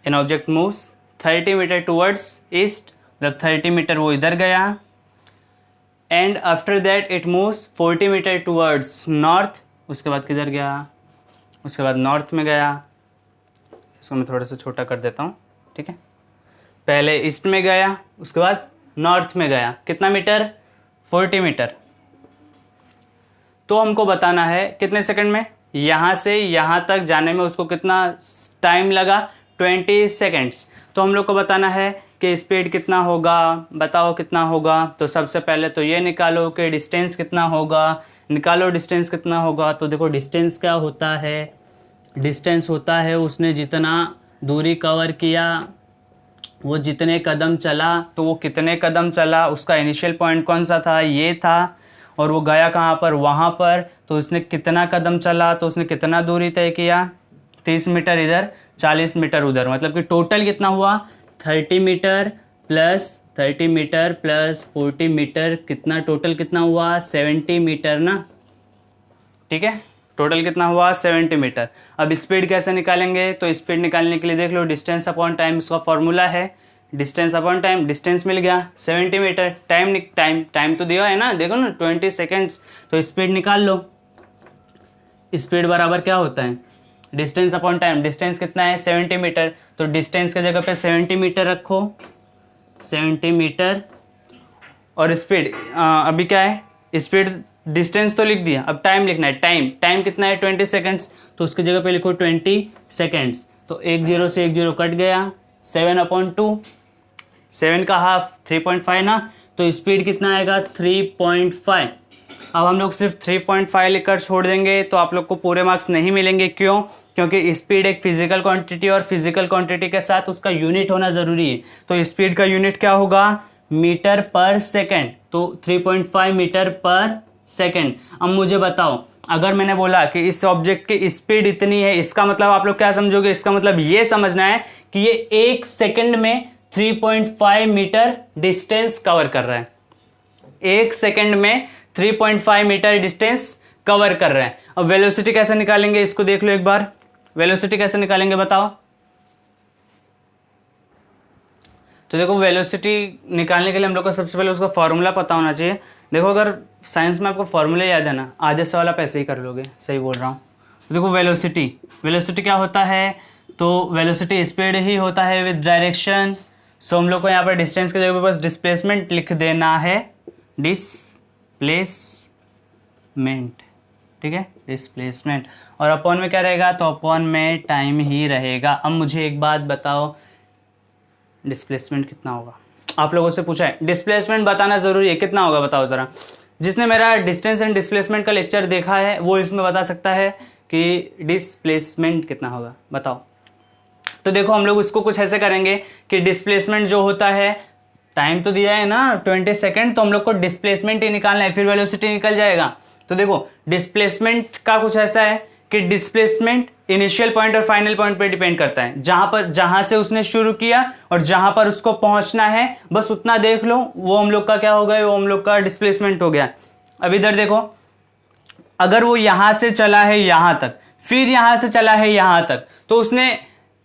an object moves 30 metre towards east, मतलब 30 मीटर वो इधर गया। And after that it moves 40 metre towards north. उसके बाद किधर गया? उसके बाद नॉर्थ में गया। इसको मैं थोड़ा सा छोटा कर देता हूँ। ठीक है, पहले ईस्ट में गया, उसके बाद नॉर्थ में गया। कितना मीटर? 40 मीटर। तो हमको बताना है कितने सेकंड में यहाँ से यहाँ तक जाने में उसको कितना टाइम लगा? 20 सेकंड्स। तो हम लोग को बताना है कि स्पीड कितना होगा, बताओ कितना होगा। तो सबसे पहले तो ये निकालो कि डिस्टेंस कितना होगा। निकालो डिस्टेंस कितना होगा। तो देखो डिस्टेंस क्या होता है? डिस्टेंस होता है उसने जितना दूरी कवर किया, वो जितने कदम चला, तो वो कितने कदम चला, उसका इनिशियल पॉइंट कौन सा था? ये था, और वो गया कहाँ पर? वहाँ पर। तो उसने कितना कदम चला, तो उसने कितना दूरी तय किया? 30 मीटर इधर, 40 मीटर उधर। मतलब कि टोटल कितना हुआ? 30 metre plus 30 metre plus 40 metre, कितना टोटल कितना हुआ? 70 मीटर ना। ठीक है, टोटल कितना हुआ? 70 मीटर। अब स्पीड कैसे निकालेंगे? तो स्पीड निकालने के लिए देख लो, डिस्टेंस अपॉन टाइम इसका फॉर्मूला है। डिस्टेंस अपॉन टाइम, डिस्टेंस मिल गया 70 मीटर। टाइम तो दिया है ना, देखो ना 20 सेकेंड्स। तो स्पीड निकाल लो। स्पीड बराबर क्या होता है? Distance upon time. डिस्टेंस कितना है? 70 मीटर। तो डिस्टेंस के जगह पे 70 मीटर रखो, 70 मीटर। और स्पीड अभी क्या है? स्पीड डिस्टेंस तो लिख दिया, अब टाइम लिखना है। टाइम कितना है? 20 सेकेंड्स। तो उसकी जगह पे लिखो 20 सेकेंड्स। तो 1 0 से 1 0 कट गया, 7/2। 7 का हाफ 3.5 ना। तो स्पीड कितना आएगा? 3.5। अब हम लोग सिर्फ 3.5 लिखकर छोड़ देंगे तो आप लोग को पूरे मार्क्स नहीं मिलेंगे। क्यों? क्योंकि स्पीड एक फिजिकल क्वांटिटी और फिजिकल क्वांटिटी के साथ उसका यूनिट होना ज़रूरी है। तो स्पीड का यूनिट क्या होगा? मीटर पर सेकेंड। तो 3.5 मीटर पर सेकेंड। अब मुझे बताओ, अगर मैंने बोला कि इस ऑब्जेक्ट की स्पीड इतनी है, इसका मतलब आप लोग क्या समझोगे? इसका मतलब ये समझना है कि ये 1 सेकेंड में 3.5 मीटर डिस्टेंस कवर कर रहा है। 1 सेकेंड में 3.5 मीटर डिस्टेंस कवर कर रहा है। अब वेलोसिटी कैसे निकालेंगे इसको देख लो एक बार। वेलोसिटी कैसे निकालेंगे बताओ? तो देखो, वेलोसिटी निकालने के लिए हम लोग को सबसे पहले उसका फॉर्मूला पता होना चाहिए। देखो, अगर साइंस में आपको फॉर्मूला याद है ना, आधे से वाला पैसे ही कर लोगे। सही बोल रहा हूँ। तो देखो, वेलोसिटी क्या होता है? तो वेलोसिटी स्पीड ही होता है विद डायरेक्शन। सो हम लोग को यहाँ पर डिस्टेंस की जगह पे बस डिस्प्लेसमेंट लिख देना है। डिस्प्लेसमेंट, ठीक है, डिस्प्लेसमेंट। और अपॉन में क्या रहेगा? तो अपॉन में टाइम ही रहेगा। अब मुझे एक बात बताओ, डिस्प्लेसमेंट कितना होगा? आप लोगों से पूछा है, डिस्प्लेसमेंट बताना जरूरी है, कितना होगा बताओ जरा। जिसने मेरा डिस्टेंस एंड डिस्प्लेसमेंट का लेक्चर देखा है वो इसमें बता सकता है कि डिस्प्लेसमेंट कितना होगा, बताओ। तो देखो, हम लोग उसको कुछ ऐसे करेंगे कि डिस्प्लेसमेंट जो होता है, टाइम तो दिया है ना 20 सेकेंड, तो हम लोग को डिस्प्लेसमेंट ही निकालना है, फिर वेलोसिटी निकल जाएगा। तो देखो, डिस्प्लेसमेंट का कुछ ऐसा है कि डिस्प्लेसमेंट इनिशियल पॉइंट और फाइनल पॉइंट पे डिपेंड करता है। जहां से उसने शुरू किया और जहां पर उसको पहुंचना है, बस उतना देख लो, वो हम लोग का क्या हो गया? वो हम लोग का डिस्प्लेसमेंट हो गया। अब इधर देखो, अगर वो यहां से चला है यहां तक, फिर यहां से चला है यहां तक, तो उसने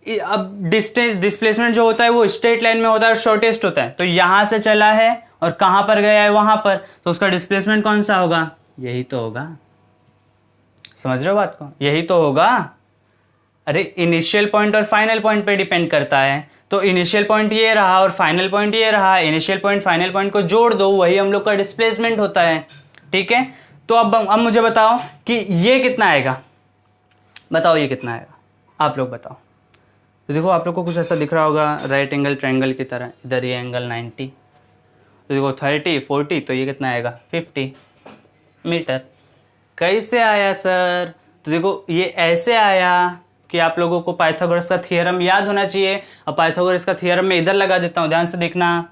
अब डिस्प्लेसमेंट जो होता है वो स्ट्रेट लाइन में होता है और शॉर्टेस्ट होता है। तो यहां से चला है और कहां पर गया है? वहां पर। तो उसका डिस्प्लेसमेंट कौन सा होगा? यही तो होगा। समझ रहे हो बात को? यही तो होगा। अरे, इनिशियल पॉइंट और फाइनल पॉइंट पे डिपेंड करता है। तो इनिशियल पॉइंट ये रहा और फाइनल पॉइंट ये रहा, इनिशियल पॉइंट फाइनल पॉइंट को जोड़ दो, वही हम लोग का डिस्प्लेसमेंट होता है। ठीक है, तो अब मुझे बताओ कि ये कितना आएगा? बताओ ये कितना आएगा, आप लोग बताओ। तो देखो, आप लोग को कुछ ऐसा दिख रहा होगा राइट एंगल ट्रायंगल की तरह। इधर ये एंगल 90, तो देखो 30 40, तो ये कितना आएगा? 50 मीटर। कैसे आया सर? तो देखो, ये ऐसे आया कि आप लोगों को पाइथागोरस का थियरम याद होना चाहिए। अब पाइथागोरस का थियरम मैं इधर लगा देता हूं, ध्यान से देखना।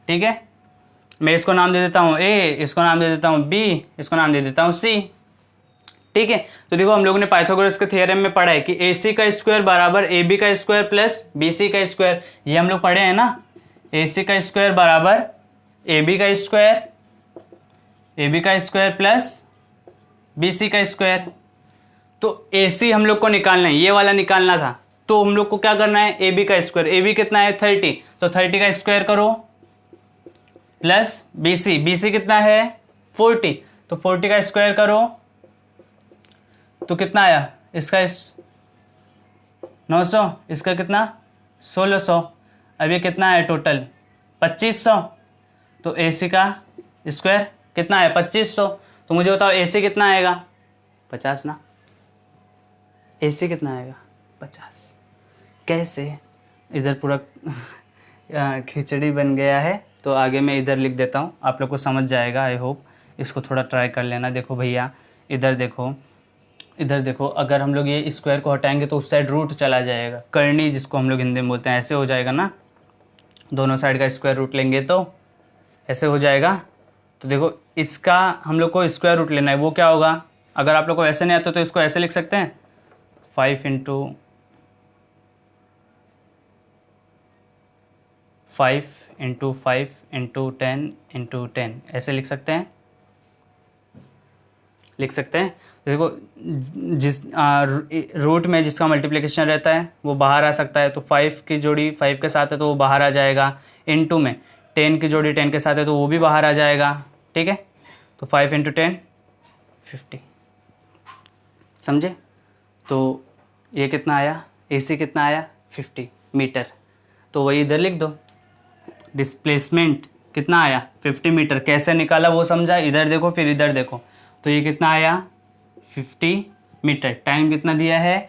ठीक है, मैं इसको नाम दे देता हूं ए, इसको नाम दे देता हूं बी, इसको नाम दे देता हूं सी। ठीक है, तो देखो, हम लोगों ने पाइथागोरस के थियरम में पढ़ा है कि AC का स्क्वायर बराबर AB का स्क्वायर प्लस BC का स्क्वायर। ये हम लोग पढ़े हैं ना, AC का स्क्वायर बराबर AB का स्क्वायर, AB का स्क्वायर प्लस BC का स्क्वायर। तो AC हम लोग को निकालना है, ये वाला निकालना था। तो हम लोग को क्या करना है? AB का स्क्वायर, AB कितना है? 30, तो 30 का स्क्वायर करो प्लस BC कितना है? 40, तो 40 का स्क्वायर करो तो कितना आया? इसका 900, इसका कितना? 1600। अब ये कितना है टोटल? 2500। तो AC का स्क्वायर कितना है? 2500। तो मुझे बताओ AC कितना आएगा? 50 ना। AC कितना आएगा? 50। कैसे? इधर पूरा खिचड़ी बन गया है, तो आगे मैं इधर लिख देता हूँ, आप लोग को समझ जाएगा। आई होप इसको थोड़ा ट्राई कर लेना। देखो भैया, इधर देखो, इधर देखो, अगर हम लोग ये स्क्वायर को हटाएंगे तो उस साइड रूट चला जाएगा, करनी जिसको हम लोग हिंदी में बोलते हैं, ऐसे हो जाएगा ना। दोनों साइड का स्क्वायर रूट लेंगे तो ऐसे हो जाएगा। तो देखो, इसका हम लोग को स्क्वायर रूट लेना है, वो क्या होगा? अगर आप लोग को ऐसे नहीं आता तो इसको ऐसे लिख सकते हैं, 5 × 5 × 5 × 10 × 10 ऐसे लिख सकते हैं, लिख सकते हैं। तो देखो, जिस रूट में जिसका मल्टीप्लिकेशन रहता है वो बाहर आ सकता है, तो 5 की जोड़ी 5 के साथ है तो वो बाहर आ जाएगा। इनटू में 10 की जोड़ी 10 के साथ है तो वो भी बाहर आ जाएगा। ठीक है, तो 5 × 10 50, समझे? तो ये कितना आया? AC कितना आया? 50 मीटर। तो वही इधर लिख दो, डिस्प्लेसमेंट कितना आया? 50 मीटर। कैसे निकाला वो समझा? इधर देखो फिर इधर देखो, तो ये कितना आया? 50 मीटर। टाइम कितना दिया है?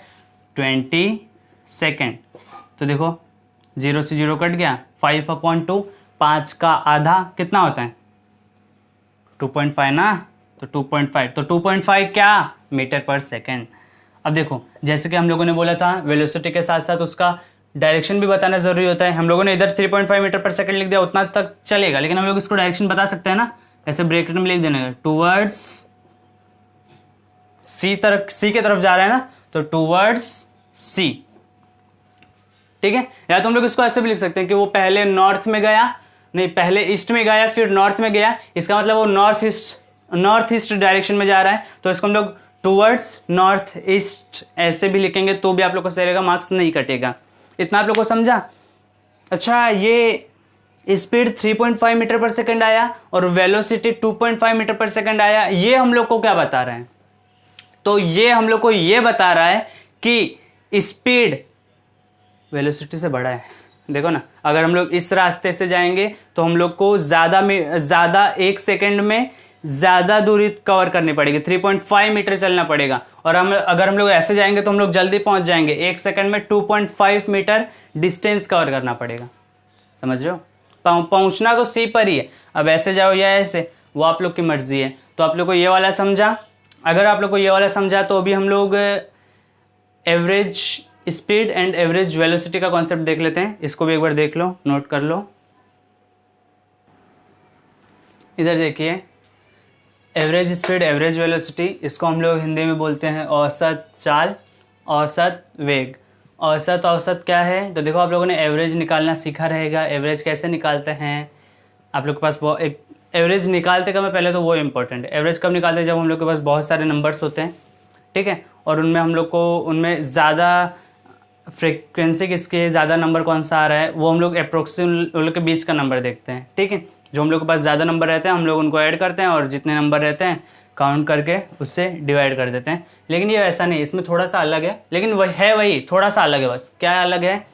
20 सेकेंड। तो देखो, 0 से 0 कट गया, 5/2, 5 का आधा कितना होता है? 2.5 ना, तो 2.5, तो 2.5 क्या, मीटर पर सेकेंड। अब देखो जैसे कि हम लोगों ने बोला था वेलोसिटी के साथ साथ उसका डायरेक्शन भी बताना ज़रूरी होता है। हम लोगों ने इधर 3.5 मीटर पर सेकेंड लिख दिया, उतना तक चलेगा, लेकिन हम लोग इसको डायरेक्शन बता सकते हैं ना, ऐसे ब्रैकेट में लिख देना, टूवर्ड्स सी की तरफ जा रहा है ना, तो टूवर्ड्स सी, ठीक है। या तो हम लोग इसको ऐसे भी लिख सकते हैं कि वो पहले नॉर्थ में गया, नहीं पहले ईस्ट में गया फिर नॉर्थ में गया, इसका मतलब वो नॉर्थ ईस्ट डायरेक्शन में जा रहा है, तो इसको हम लोग टूवर्ड्स नॉर्थ ईस्ट ऐसे भी लिखेंगे तो भी आप लोग को सही रहेगा, मार्क्स नहीं कटेगा। इतना आप लोग को समझा। अच्छा, ये स्पीड 3.5 मीटर पर सेकंड आया और वेलोसिटी 2.5 मीटर पर सेकंड आया, ये हम लोग को क्या बता रहे हैं, तो ये हम लोग को ये बता रहा है कि स्पीड वेलोसिटी से बड़ा है। देखो ना, अगर हम लोग इस रास्ते से जाएंगे तो हम लोग को ज़्यादा 1 सेकंड में ज़्यादा दूरी कवर करनी पड़ेगी, 3.5 मीटर चलना पड़ेगा, और अगर हम लोग ऐसे जाएंगे तो हम लोग जल्दी पहुंच जाएंगे, 1 सेकंड में 2.5 मीटर डिस्टेंस कवर करना पड़ेगा। समझ रहे हो, पहुंचना तो सी पर ही है, अब ऐसे जाओ या ऐसे, वो आप लोग की मर्जी है। तो आप लोग को ये वाला समझा, अगर आप लोग को ये वाला समझा तो अभी हम लोग average speed and average velocity का कॉन्सेप्ट देख लेते हैं। इसको भी एक बार देख लो, नोट कर लो। इधर देखिए, एवरेज स्पीड एवरेज वेलोसिटी, इसको हम लोग हिंदी में बोलते हैं औसत चाल, औसत वेग। औसत क्या है, तो देखो आप लोगों ने एवरेज निकालना सीखा रहेगा। एवरेज कैसे निकालते हैं, आप लोग के पास एक एवरेज निकालते कब है, पहले तो वो इम्पोर्टेंट है। एवरेज कब निकालते हैं, जब हम लोग के पास बहुत सारे नंबर्स होते हैं, ठीक है, और उनमें हम लोग को उनमें ज़्यादा फ्रीक्वेंसी किसके, ज़्यादा नंबर कौन सा आ रहा है, वो हम लोग अप्रोक्सीमेट उन लोग के बीच का नंबर देखते हैं, ठीक है। जो हम लोग के पास ज़्यादा नंबर रहते हैं हम लोग उनको ऐड करते हैं, और जितने नंबर रहते हैं काउंट करके उससे डिवाइड कर देते हैं। लेकिन ये वैसा नहीं, इसमें थोड़ा सा अलग है, लेकिन वही थोड़ा सा अलग है। बस क्या अलग है,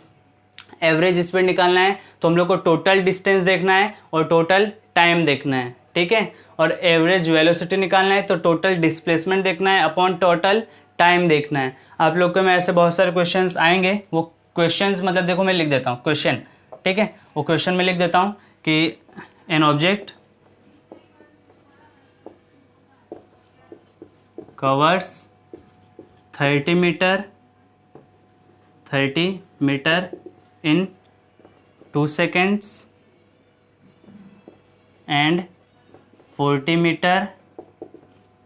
एवरेज स्पीड निकालना है तो हम लोग को टोटल डिस्टेंस देखना है और टोटल टाइम देखना है, ठीक है। और एवरेज वेलोसिटी निकालना है तो टोटल डिस्प्लेसमेंट देखना है अपॉन टोटल टाइम देखना है। आप लोग को में ऐसे बहुत सारे क्वेश्चंस आएंगे, वो क्वेश्चंस मतलब देखो मैं लिख देता हूँ क्वेश्चन, ठीक है, वो क्वेश्चन में लिख देता हूँ कि an object covers 30 metre in 2 seconds and 40 meter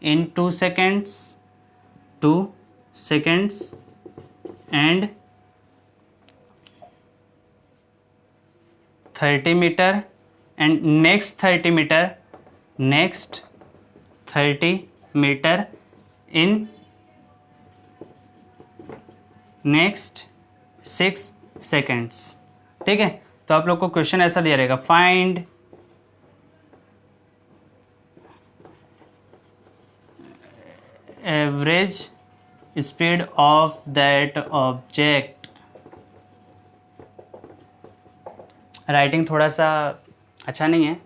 in 2 seconds and 30 meter and next 30 meter in next 6 seconds, ठीक है। तो आप लोग को क्वेश्चन ऐसा दिया रहेगा, find average speed of that object. Writing थोड़ा सा अच्छा नहीं है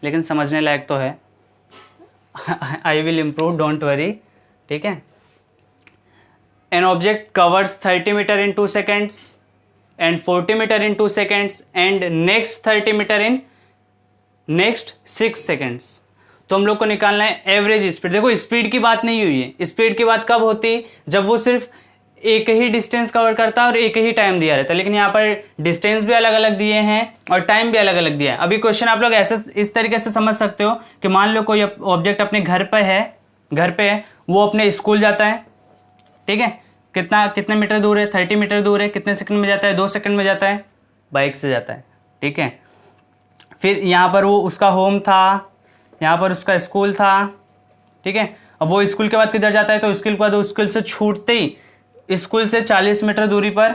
लेकिन समझने लायक तो है। I will improve, don't worry, ठीक है। An object covers 30 metre in 2 seconds and 40 meter in 2 seconds and next 30 meter in next 6 seconds। तो हम लोग को निकालना है एवरेज स्पीड। देखो स्पीड की बात नहीं हुई है, स्पीड की बात कब होती है, जब वो सिर्फ एक ही डिस्टेंस कवर करता है और एक ही टाइम दिया रहता है। लेकिन यहाँ पर डिस्टेंस भी अलग अलग दिए हैं और टाइम भी अलग अलग दिया है। अभी क्वेश्चन आप लोग ऐसे इस तरीके से समझ सकते हो कि मान लो कोई ऑब्जेक्ट अपने घर पे है, वो अपने स्कूल जाता है, ठीक है, कितने मीटर दूर है, 30 मीटर दूर है, कितने सेकंड में जाता है, 2 सेकंड में जाता है, बाइक से जाता है, ठीक है। फिर यहाँ पर वो उसका होम था, यहाँ पर उसका स्कूल था, ठीक है। अब वो स्कूल के बाद किधर जाता है, तो स्कूल के बाद वो स्कूल से छूटते ही स्कूल से 40 मीटर दूरी पर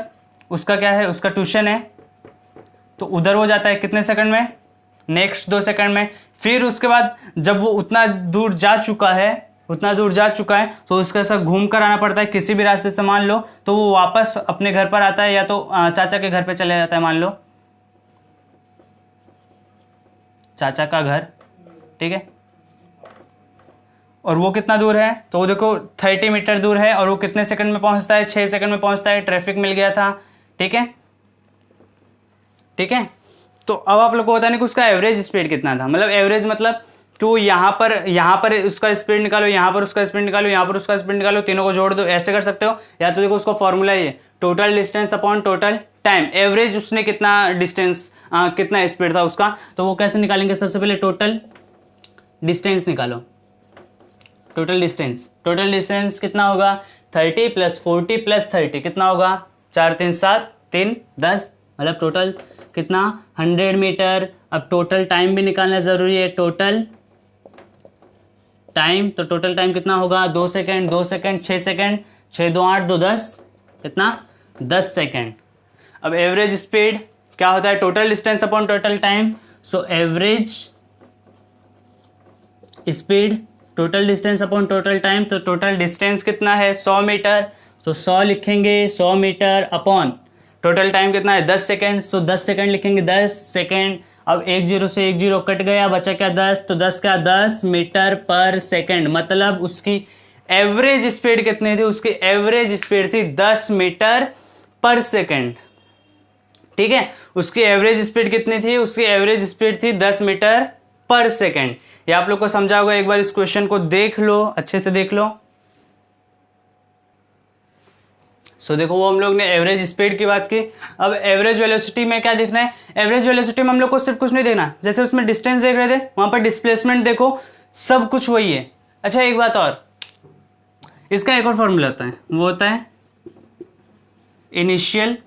उसका क्या है, उसका ट्यूशन है, तो उधर वो जाता है कितने सेकंड में, नेक्स्ट 2 सेकंड में। फिर उसके बाद जब वो उतना दूर जा चुका है तो उसका ऐसा घूम कर आना पड़ता है किसी भी रास्ते से, मान लो तो वो वापस अपने घर पर आता है या तो चाचा के घर पे चले जाता है, मान लो चाचा का घर, ठीक है। और वो कितना दूर है, तो वो देखो 30 मीटर दूर है और वो कितने सेकंड में पहुंचता है, 6 सेकंड में पहुंचता है, ट्रैफिक मिल गया था, ठीक है। तो अब आप लोग को पता नहीं कि उसका एवरेज स्पीड कितना था, मतलब एवरेज मतलब कि वो यहाँ पर उसका स्पीड निकालो, यहाँ पर उसका स्पीड निकालो, यहाँ पर उसका स्पीड निकालो, तीनों को जोड़ दो, ऐसे कर सकते हो। या तो देखो उसका फॉर्मूला ये total distance upon total time, average उसने कितना डिस्टेंस कितना स्पीड था उसका, तो वो कैसे निकालेंगे, सबसे पहले टोटल डिस्टेंस निकालो। टोटल डिस्टेंस कितना होगा, 30 + 40 + 30 कितना होगा, 4 3 7 3 10, मतलब टोटल कितना 100 मीटर। अब टोटल टाइम भी निकालना ज़रूरी है, टोटल टाइम, तो टोटल टाइम कितना होगा, 2 सेकेंड 2 सेकेंड 6 सेकेंड, 6 2 8 2 10, कितना 10 सेकेंड। अब एवरेज स्पीड क्या होता है, total distance upon total time, so average speed total distance upon total time, तो टोटल डिस्टेंस कितना है 100 मीटर, तो 100 लिखेंगे 100 मीटर अपॉन टोटल टाइम कितना है 10 सेकेंड, सो 10 सेकेंड लिखेंगे 10 सेकेंड। अब 1 0 से 1 0 कट गया, बचा क्या 10, तो 10 क्या 10 मीटर पर सेकेंड, मतलब उसकी एवरेज स्पीड कितनी थी, उसकी एवरेज स्पीड थी 10 मीटर पर सेकेंड। ठीक है, उसकी एवरेज स्पीड कितनी थी, उसकी एवरेज स्पीड थी 10 मीटर पर सेकेंड। ये आप लोग को समझा होगा, एक बार इस क्वेश्चन को देख लो, अच्छे से देख लो। सो देखो वो हम लोग ने एवरेज स्पीड की बात की। अब एवरेज वेलोसिटी में क्या देखना है, एवरेज वेलोसिटी में हम लोग को सिर्फ कुछ नहीं देखना, जैसे उसमें डिस्टेंस देख रहे थे वहां पर डिस्प्लेसमेंट देखो, सब कुछ वही है। अच्छा एक बात और, इसका एक और फॉर्मूला होता है, वो होता है initial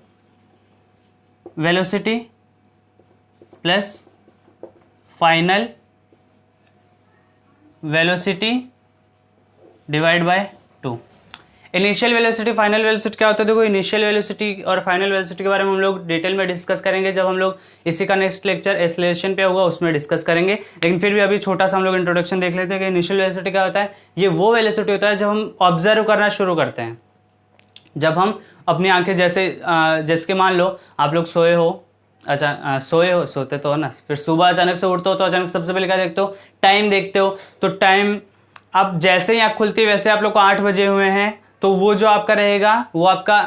velocity plus final velocity divide by 2। Initial velocity final velocity क्या होता है, देखो इनिशियल वेलोसिटी और फाइनल वेलोसिटी के बारे में हम लोग डिटेल में डिस्कस करेंगे जब हम लोग इसी का नेक्स्ट लेक्चर एक्सेलरेशन पे होगा उसमें डिस्कस करेंगे। लेकिन फिर भी अभी छोटा सा हम लोग इंट्रोडक्शन देख लेते हैं कि इनिशियल वेलोसिटी क्या होता है। ये वो वेलोसिटी होता है जब हम ऑब्जर्व करना शुरू करते हैं, जब हम अपनी आंखें जैसे कि मान लो आप लोग सोए हो, अच्छा सोते तो हो ना, फिर सुबह अचानक से उठते हो तो अचानक सबसे पहले क्या देखते हो, टाइम देखते हो। तो टाइम अब जैसे ही आँख खुलती है वैसे आप लोग को 8 बजे हुए हैं, तो वो जो आपका रहेगा वो आपका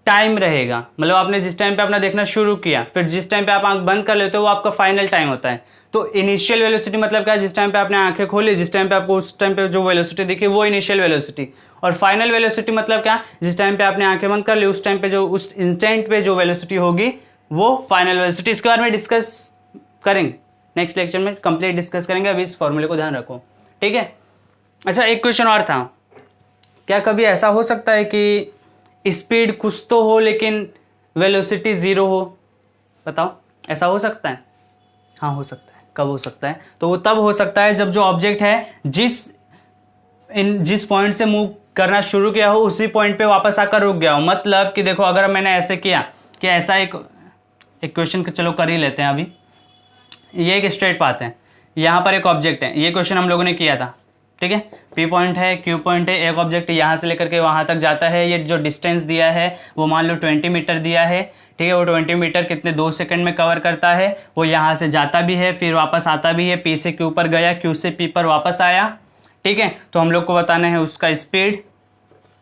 टाइम रहेगा, मतलब आपने जिस टाइम पे अपना देखना शुरू किया, फिर जिस टाइम पे आप आंख बंद कर लेते हो वो आपका फाइनल टाइम होता है। तो इनिशियल वेलोसिटी मतलब क्या है, जिस टाइम पे आपने आंखें खोली, जिस टाइम पे आपको उस टाइम पे जो वेलोसिटी दिखी वो इनिशियल वेलोसिटी। और फाइनल वेलोसिटी मतलब क्या, जिस टाइम पे आपने आंखें बंद कर ली उस टाइम पे जो उस इंस्टेंट पे जो वेलोसिटी होगी वो फाइनल वेलोसिटी। इसके बारे में डिस्कस करेंगे नेक्स्ट लेक्चर में, कंप्लीट डिस्कस करेंगे। अभी इस फॉर्मूले को ध्यान रखो, ठीक है। अच्छा एक क्वेश्चन और था, क्या कभी ऐसा हो सकता है कि स्पीड कुछ तो हो लेकिन वेलोसिटी 0 हो, बताओ ऐसा हो सकता है? हाँ हो सकता है। कब हो सकता है? तो वो तब हो सकता है जब जो ऑब्जेक्ट है जिस पॉइंट से मूव करना शुरू किया हो उसी पॉइंट पे वापस आकर रुक गया हो। मतलब कि देखो अगर मैंने ऐसे किया कि ऐसा एक क्वेश्चन चलो कर ही लेते हैं। अभी ये एक स्ट्रेट पाथ है, यहाँ पर एक ऑब्जेक्ट है, ये क्वेश्चन हम लोगों ने किया था, ठीक है। पी पॉइंट है, क्यू पॉइंट है, एक ऑब्जेक्ट यहाँ से लेकर के वहाँ तक जाता है। ये जो डिस्टेंस दिया है वो मान लो 20 मीटर दिया है, ठीक है। वो 20 मीटर कितने 2 सेकंड में कवर करता है। वो यहाँ से जाता भी है फिर वापस आता भी है, पी से क्यू पर गया, क्यू से पी पर वापस आया, ठीक है। तो हम लोग को बताना है उसका स्पीड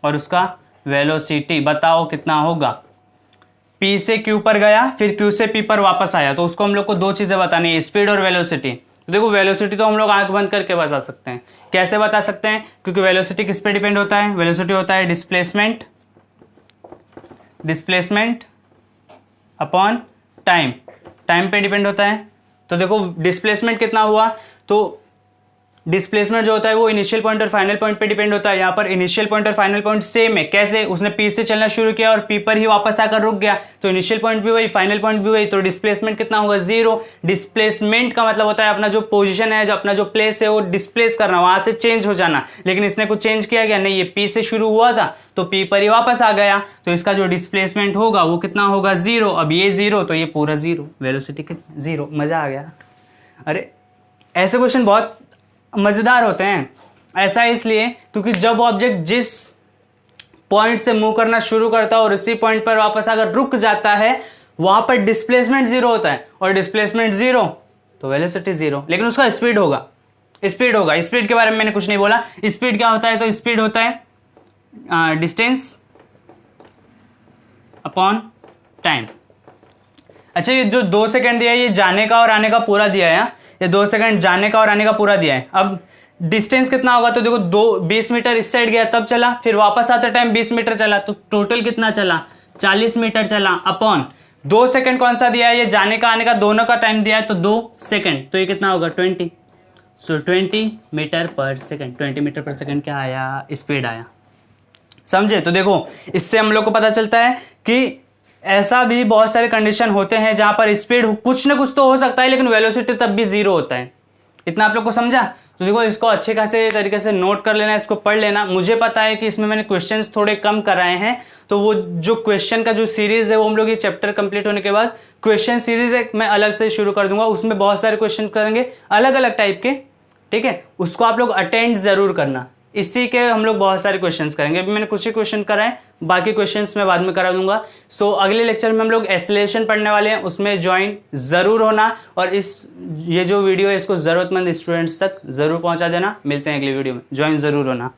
और उसका वेलोसिटी, बताओ कितना होगा। पी से क्यू पर गया फिर क्यू से पी पर वापस आया, तो उसको हम लोग को 2 चीज़ें बतानी है, स्पीड और वेलोसिटी। तो देखो वेलोसिटी तो हम लोग आंख बंद करके बता सकते हैं। कैसे बता सकते हैं? क्योंकि वेलोसिटी किस पे डिपेंड होता है, वेलोसिटी होता है डिस्प्लेसमेंट अपॉन टाइम, टाइम पे डिपेंड होता है। तो देखो डिस्प्लेसमेंट कितना हुआ, तो डिस्प्लेसमेंट जो होता है वो इनिशियल पॉइंट और फाइनल पॉइंट पे डिपेंड होता है। यहाँ पर इनिशियल पॉइंट और फाइनल पॉइंट सेम है, कैसे? उसने पी से चलना शुरू किया और पी पर ही वापस आकर रुक गया, तो इनिशियल पॉइंट भी वही, फाइनल पॉइंट भी वही, तो डिस्प्लेसमेंट कितना होगा 0। डिस्प्लेसमेंट का मतलब होता है अपना जो पोजीशन है, जो अपना जो प्लेस है वो डिस्प्लेस करना, वहां से चेंज हो जाना। लेकिन इसने कुछ चेंज किया गया नहीं, ये पी से शुरू हुआ था तो पी पर ही वापस आ गया, तो इसका जो डिस्प्लेसमेंट होगा वो कितना होगा 0। अब ये 0 तो ये पूरा 0, वेलोसिटी कितना 0। मजा आ गया। अरे ऐसे क्वेश्चन बहुत मज़ेदार होते हैं। ऐसा इसलिए क्योंकि जब ऑब्जेक्ट जिस पॉइंट से मूव करना शुरू करता है और इसी पॉइंट पर वापस अगर रुक जाता है वहां पर डिस्प्लेसमेंट 0 होता है, और डिस्प्लेसमेंट 0 तो वेलोसिटी 0, लेकिन उसका स्पीड होगा। स्पीड के बारे में मैंने कुछ नहीं बोला। स्पीड क्या होता है? तो स्पीड होता है डिस्टेंस अपॉन टाइम। अच्छा ये जो 2 सेकंड दिया है ये जाने का और आने का पूरा दिया है, ये 2 सेकंड जाने का और आने का पूरा दिया है। अब डिस्टेंस कितना होगा, तो देखो 20 मीटर इस साइड गया तब चला, फिर वापस आते टाइम 20 मीटर चला, तो टोटल कितना चला, 40 मीटर चला, अपॉन 2 सेकंड कौन सा दिया है, ये जाने का आने का दोनों का टाइम दिया है, तो 2 सेकंड, तो ये कितना होगा 20। सो 20 मीटर पर सेकंड, 20 मीटर पर सेकंड क्या आया, स्पीड आया। समझे? तो देखो इससे हम लोग को पता चलता है कि ऐसा भी बहुत सारे कंडीशन होते हैं जहां पर स्पीड कुछ ना कुछ तो हो सकता है, लेकिन वेलोसिटी तब भी 0 होता है। इतना आप लोग को समझा? तो देखो इसको अच्छे खासे तरीके से नोट कर लेना, इसको पढ़ लेना। मुझे पता है कि इसमें मैंने क्वेश्चंस थोड़े कम कराए हैं, तो वो जो क्वेश्चन का जो सीरीज है वो हम लोग ये चैप्टर कंप्लीट होने के बाद क्वेश्चन सीरीज एक मैं अलग से शुरू कर दूंगा, उसमें बहुत सारे क्वेश्चन करेंगे अलग अलग टाइप के, ठीक है? उसको आप लोग अटेंड जरूर करना। इसी के हम लोग बहुत सारे क्वेश्चंस करेंगे। अभी मैंने कुछ ही क्वेश्चन कराए, बाकी क्वेश्चंस मैं बाद में करा दूंगा। सो अगले लेक्चर में हम लोग एक्सेलरेशन पढ़ने वाले हैं, उसमें ज्वाइन जरूर होना, और ये जो वीडियो है इसको जरूरतमंद स्टूडेंट्स तक जरूर पहुंचा देना। मिलते हैं अगले वीडियो में, ज्वाइन जरूर होना।